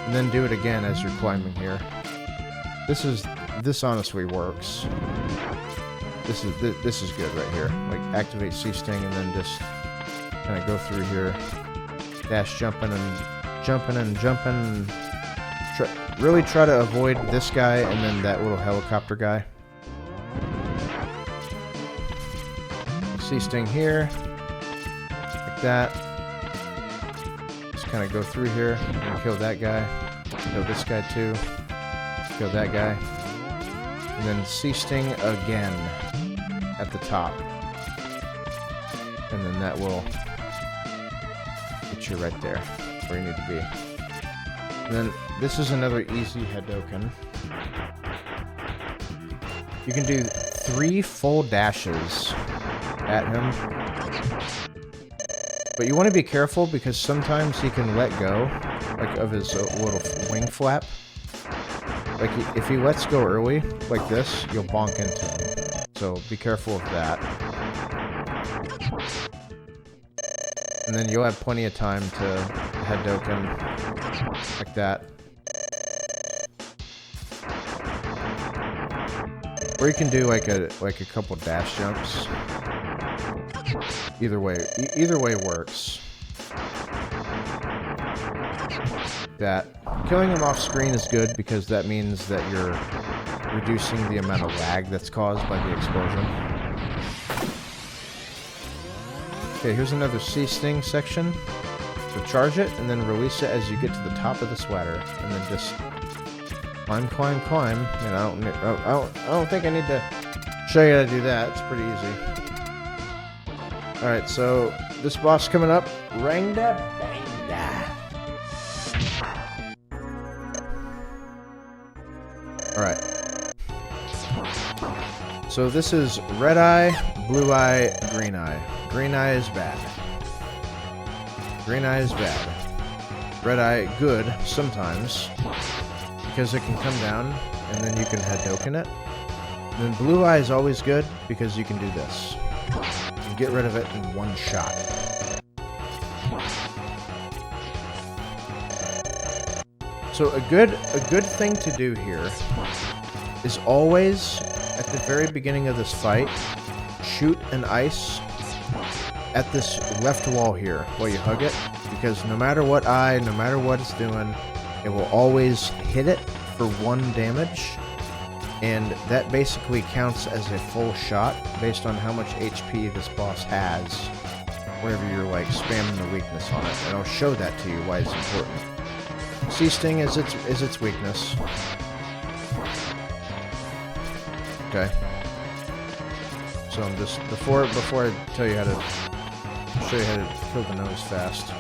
and then do it again as you're climbing here. This honestly works. This is good right here. Like, activate Sea Sting and then just kind of go through here, dash jumping and jumping and jumping. And really try to avoid this guy and then that little helicopter guy. Sea Sting here, like that. Just kind of go through here and kill that guy. Kill this guy too. Kill that guy. And then Sea Sting again at the top. And then that will get you right there where you need to be. And then this is another easy Hadouken. You can do 3 full dashes at him. But you want to be careful because sometimes he can let go, like, of his little wing flap. Like, if he lets go early, like this, you'll bonk into him. So be careful of that. And then you'll have plenty of time to Hadouken, like that. Or you can do like a couple dash jumps. Either way works. That killing him off screen is good because that means that you're reducing the amount of lag that's caused by the explosion. Okay, here's another Sea Sting section. So charge it and then release it as you get to the top of this ladder, and then just climb, climb, climb. And I don't think I need to show you how to do that. It's pretty easy. All right, so this boss coming up, Rangda Bangda. All right. So this is red eye, blue eye, green eye. Green eye is bad. Green eye is bad. Red eye, good, sometimes. Because it can come down, and then you can Hadouken it. And then blue eye is always good, because you can do this. You can get rid of it in one shot. So a good thing to do here is always, at the very beginning of this fight, shoot an ice at this left wall here while you hug it, because no matter what it's doing, it will always hit it for 1 damage, and that basically counts as a full shot based on how much HP this boss has whenever you're like spamming the weakness on it, and I'll show that to you why it's important. Sea Sting is its weakness. Okay. So I'm just before I tell you how to show you how to kill the nose fast,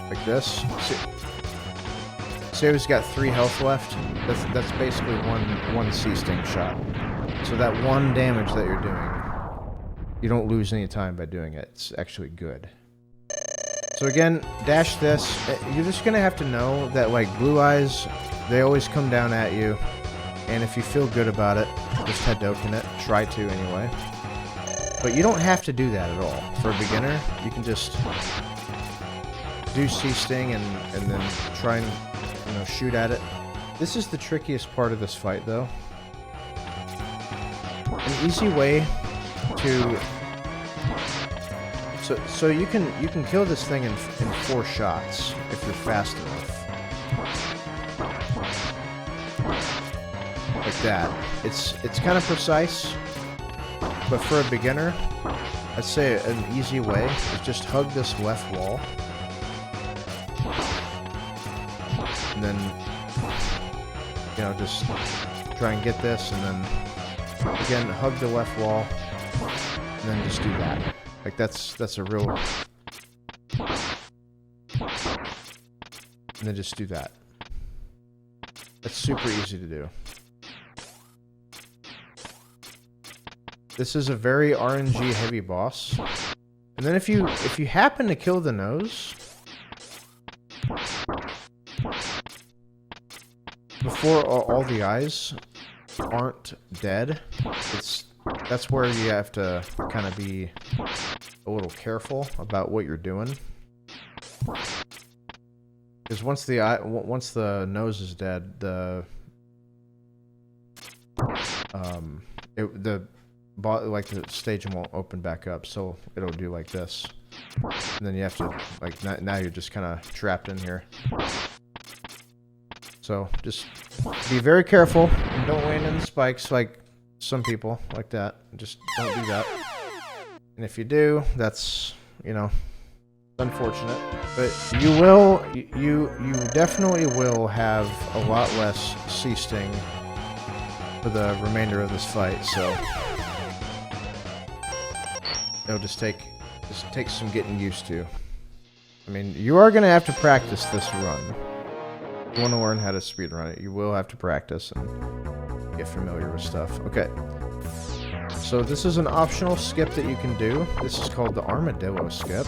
like this. See how he's got 3 health left? That's basically one Sea Sting shot. So that 1 damage that you're doing, you don't lose any time by doing it. It's actually good. So again, dash this. You're just gonna have to know that, like, blue eyes, they always come down at you, and if you feel good about it, just Hadouken it. Try to anyway. But you don't have to do that at all. For a beginner, you can just do Sea Sting and then try and shoot at it. This is the trickiest part of this fight, though. An easy way to so you can kill this thing in 4 shots if you're fast enough. Like that. It's kind of precise, but for a beginner, I'd say an easy way is just hug this left wall, and then just try and get this, and then again hug the left wall, and then just do that. Like that's a real, and then just do that. That's super easy to do. This is a very RNG heavy boss. And then if you happen to kill the nose before all the eyes aren't dead, that's where you have to kind of be a little careful about what you're doing. Because once the nose is dead, the stage won't open back up, so it'll do like this, and then you have to now you're just kind of trapped in here. So just be very careful and don't land in the spikes like some people like that. Just don't do that. And if you do, that's unfortunate. But you definitely will have a lot less C-sting for the remainder of this fight. So it'll just take some getting used to. I mean, you are gonna have to practice this run. If you want to learn how to speedrun it, you will have to practice and get familiar with stuff. Okay. So this is an optional skip that you can do. This is called the Armadillo skip.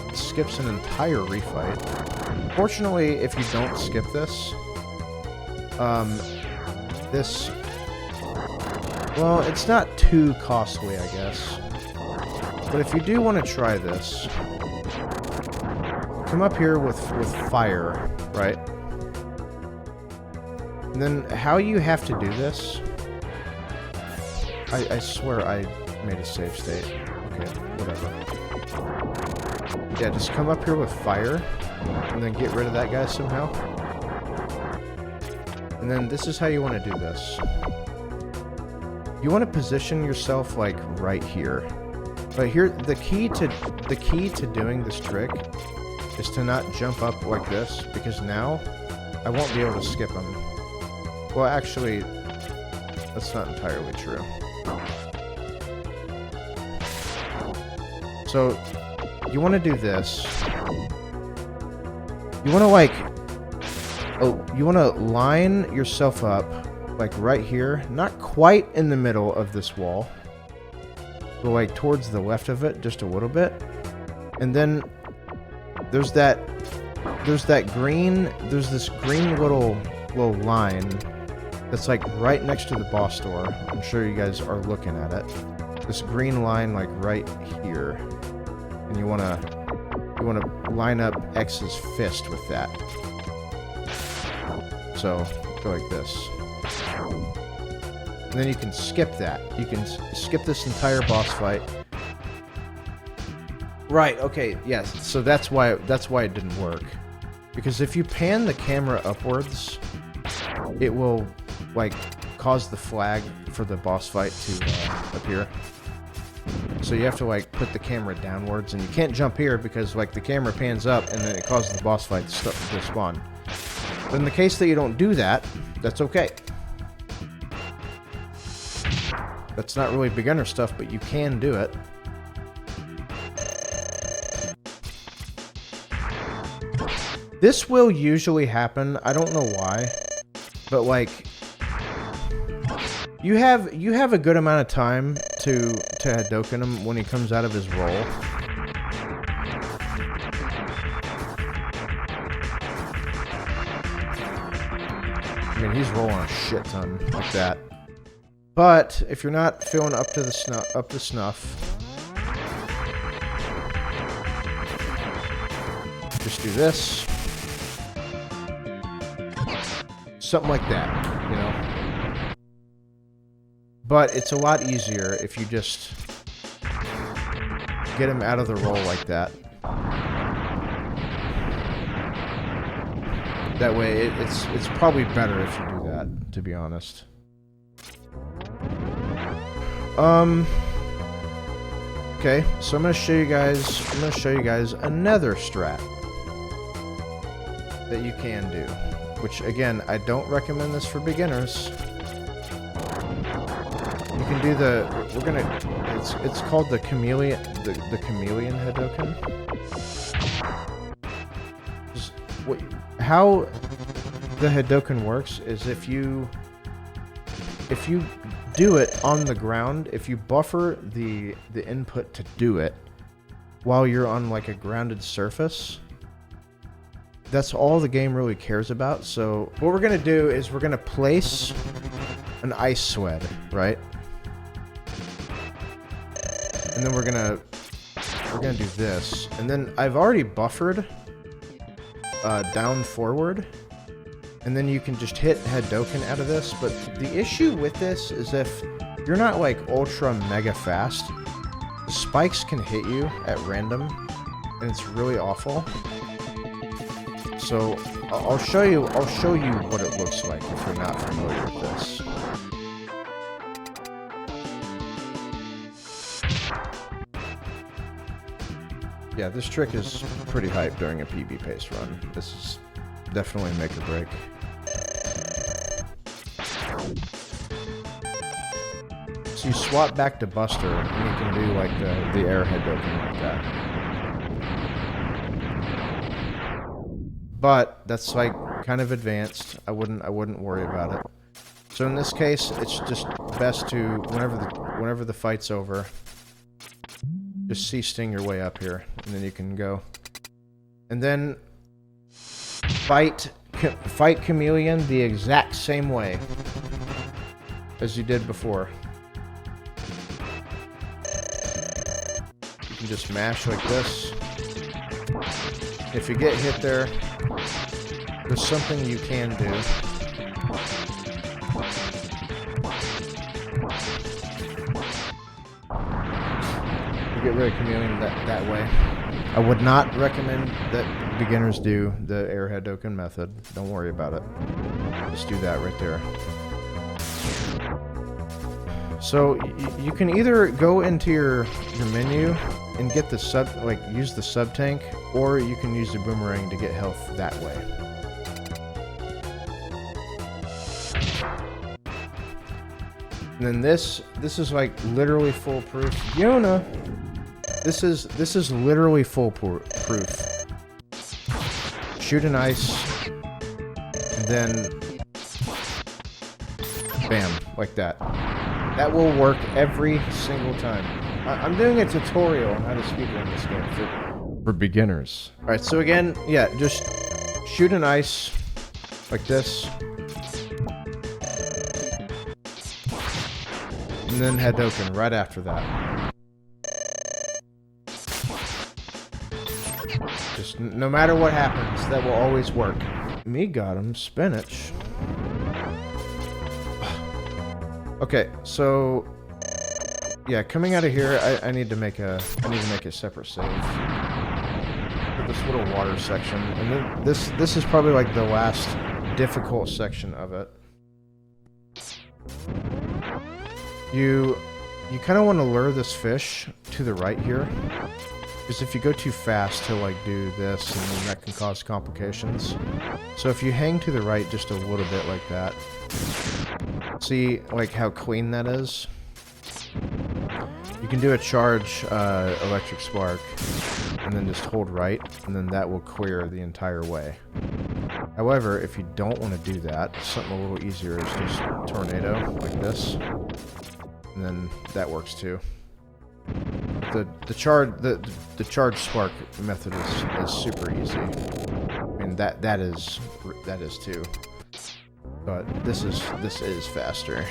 It skips an entire refight. Fortunately, if you don't skip this, well, it's not too costly, I guess. But if you do want to try this, come up here with fire, right? And then how you have to do this, I swear I made a save state. Okay, whatever. Yeah, just come up here with fire, and then get rid of that guy somehow. And then this is how you want to do this. You want to position yourself like right here. But here, the key to doing this trick is to not jump up like this, because now I won't be able to skip him. Well, actually, that's not entirely true. So, you want to do this. You want to you want to line yourself up like right here, not quite in the middle of this wall, but like towards the left of it, just a little bit. And then there's this green little line that's like right next to the boss door. I'm sure you guys are looking at it. This green line like right here. And you wanna line up X's fist with that. So go like this. And then you can skip that. You can skip this entire boss fight. Right, okay, yes. So that's why it didn't work. Because if you pan the camera upwards, it will like cause the flag for the boss fight to appear. So you have to like put the camera downwards, and you can't jump here because like the camera pans up and then it causes the boss fight to spawn. But in the case that you don't do that, that's okay. That's not really beginner stuff, but you can do it. This will usually happen. I don't know why, but like you have a good amount of time to Hadouken him when he comes out of his roll. I mean, he's rolling a shit ton like that. But if you're not feeling up to snuff, just do this. Something like that, you know. But it's a lot easier if you just get him out of the roll like that. That way, it's probably better if you do that, to be honest. Okay, so I'm gonna show you guys another strat that you can do. Which again, I don't recommend this for beginners. You can do it's called the Chameleon the Chameleon Hadouken. How the Hadouken works is if you do it on the ground, if you buffer the input to do it while you're on like a grounded surface, that's all the game really cares about. So what we're gonna do is we're gonna place an ice swed, right? And then we're gonna do this, and then I've already buffered down forward, and then you can just hit Hadouken out of this. But the issue with this is if you're not like ultra mega fast, the spikes can hit you at random, and it's really awful. So I'll show you what it looks like if you're not familiar with this. Yeah, this trick is pretty hype during a PB pace run. This is definitely make or break. So you swap back to Buster, and you can do like the air Hadouken like that. But that's like kind of advanced. I wouldn't worry about it. So in this case, it's just best to whenever the fight's over, just C-sting your way up here, and then you can go. And then fight Chameleon the exact same way as you did before. You can just mash like this. If you get hit there, there's something you can do. Get rid of Chameleon that way. I would not recommend that beginners do the air Hadouken method. Don't worry about it. Just do that right there. So you can either go into your menu and get the use the sub tank, or you can use the boomerang to get health that way. And then this is like literally foolproof. Yona. This is literally foolproof. Shoot an ice, and then bam, like that. That will work every single time. I'm doing a tutorial on how to speedrun this game for beginners. All right, so again, yeah, just shoot an ice like this, and then Hadouken right after that. Just no matter what happens, that will always work. Me got him spinach. Okay, so yeah, coming out of here, I need to make a separate save for this little water section, and then this is probably like the last difficult section of it. You kind of want to lure this fish to the right here, because if you go too fast, he'll like do this, and then that can cause complications. So if you hang to the right just a little bit like that, see like how clean that is? You can do a charge electric spark, and then just hold right, and then that will clear the entire way. However, if you don't want to do that, something a little easier is just tornado like this, and then that works too. The charge spark method is super easy. I mean that is too. But this is faster.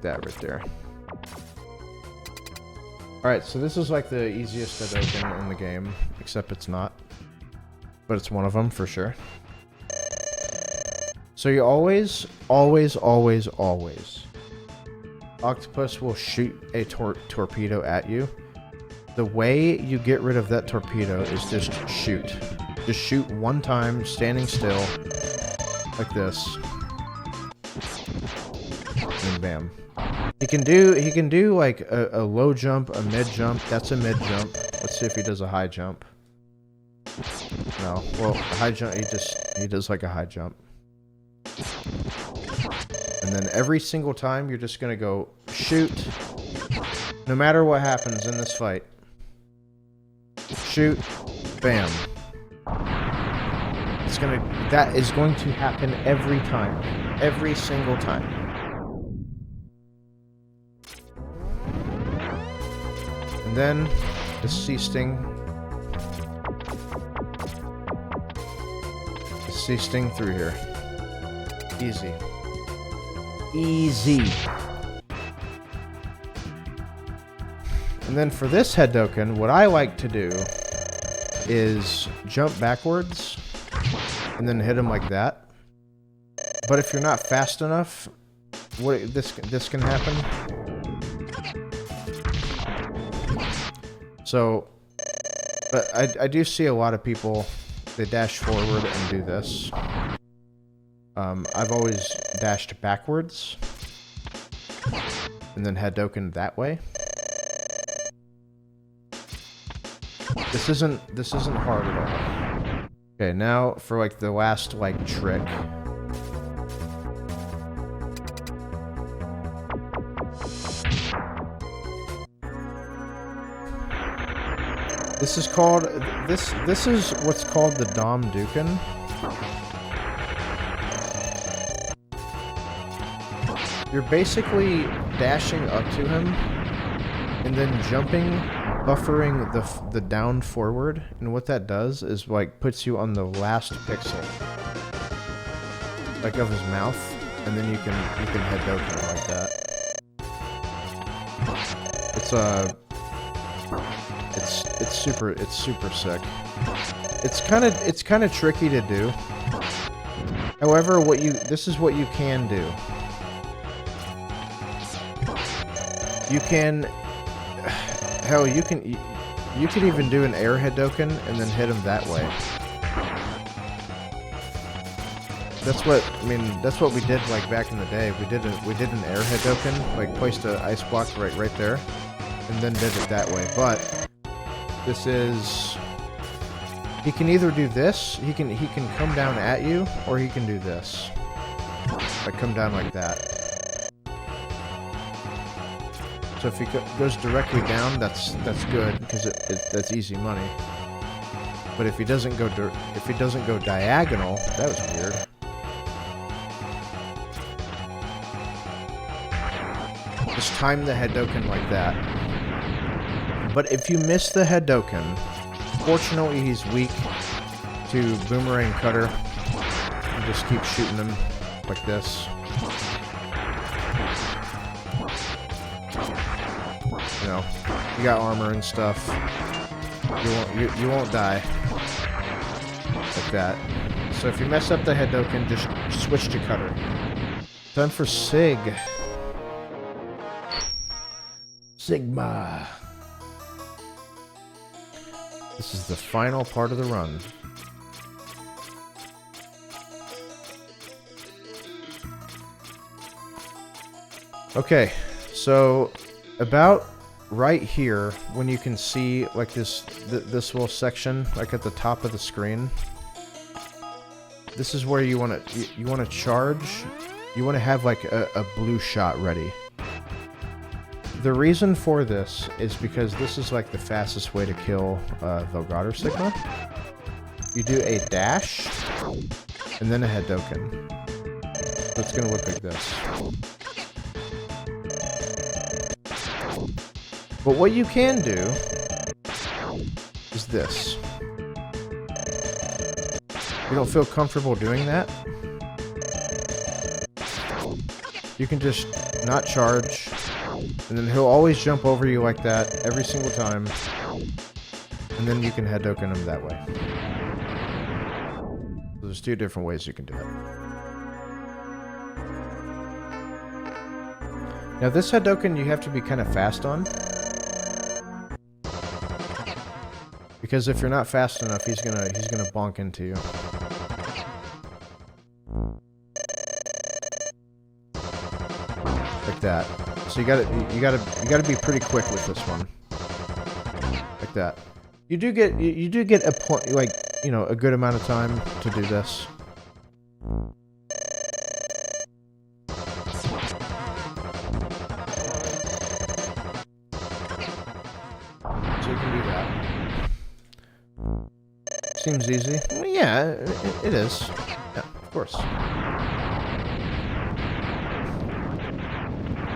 That right there. Alright, so this is like the easiest Hadouken in the game, except it's not. But it's one of them for sure. So you always, always, always, always. Octopus will shoot a torpedo at you. The way you get rid of that torpedo is just shoot. Just shoot one time, standing still, like this. And bam. He can do like a low jump, a mid jump. That's a mid jump. Let's see if he does a high jump. No. Well, a high jump, he does like a high jump. And then every single time you're just gonna go shoot. No matter what happens in this fight. Shoot. Bam. That is going to happen every time. Every single time. And then the sea sting. The sea sting through here. Easy. Easy. And then for this Hadouken, what I like to do is jump backwards and then hit him like that. But if you're not fast enough, this can happen. So, but I do see a lot of people, they dash forward and do this. I've always dashed backwards and then Hadouken that way. This isn't hard at all. Okay, now for like the last like trick. This is called this is what's called the Hadouken. You're basically dashing up to him and then jumping, buffering the down forward, and what that does is like puts you on the last pixel, like of his mouth, and then you can Hadouken it like that. It's super sick. It's kind of tricky to do. However, this is what you can do. You can, hell, you can even do an air Hadouken and then hit him that way. That's what we did like back in the day. We did an air Hadouken, like placed an ice block right there, and then did it that way. But this is, he can either do this, he can come down at you, or he can do this, like come down like that. So if he goes directly down, that's good because that's easy money. But if he doesn't go diagonal, that was weird. Just time the Hadouken like that. But if you miss the Hadouken, fortunately he's weak to boomerang cutter. You just keep shooting him like this. You know, you got armor and stuff. You won't die like that. So if you mess up the Hadouken, just switch to cutter. Time for Sig. Sigma. This is the final part of the run. Okay, so about right here, when you can see like this little section, like at the top of the screen, this is where you want to charge. You want to have like a blue shot ready. The reason for this is because this is like the fastest way to kill Velgator Sigma. You do a dash and then a Hadouken. So it's gonna look like this. But what you can do is this. You don't feel comfortable doing that? You can just not charge, and then he'll always jump over you like that every single time, and then you can Hadouken him that way. So there's two different ways you can do it. Now this Hadouken you have to be kind of fast on. Because if you're not fast enough, he's gonna bonk into you. Like that. So you gotta be pretty quick with this one. Like that. You do get a point, like, you know, a good amount of time to do this. So you can do that. Seems easy. Well, yeah, it is. Yeah, of course.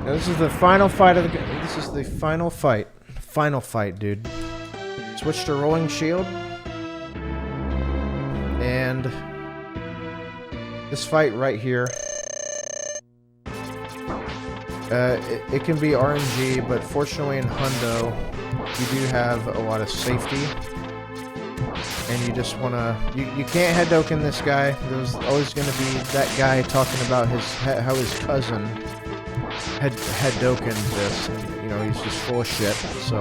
Now this is the final fight of the game. This is the final fight. Final fight, dude. Switch to rolling shield. And this fight right here. It can be RNG, but fortunately in Hundo, you do have a lot of safety. And you just wanna... You can't Hadouken this guy. There's always gonna be that guy talking about how his cousin Hadouken this, and, you know, he's just full of shit, so...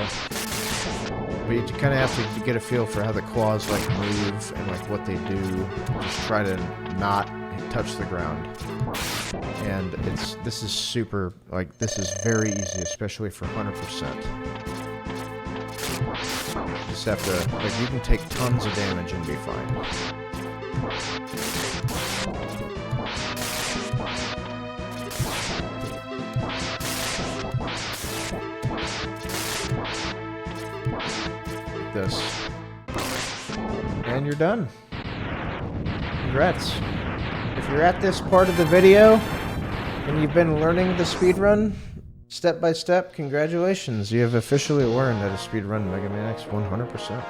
But you kind of have to get a feel for how the claws, like, move, and, like, what they do. Just try to not touch the ground. And this is super, like, this is very easy, especially for 100%. Just have to, like, you can take tons of damage and be fine. This. And you're done. Congrats. If you're at this part of the video and you've been learning the speedrun step by step, congratulations. You have officially learned how to speedrun Mega Man X 100%.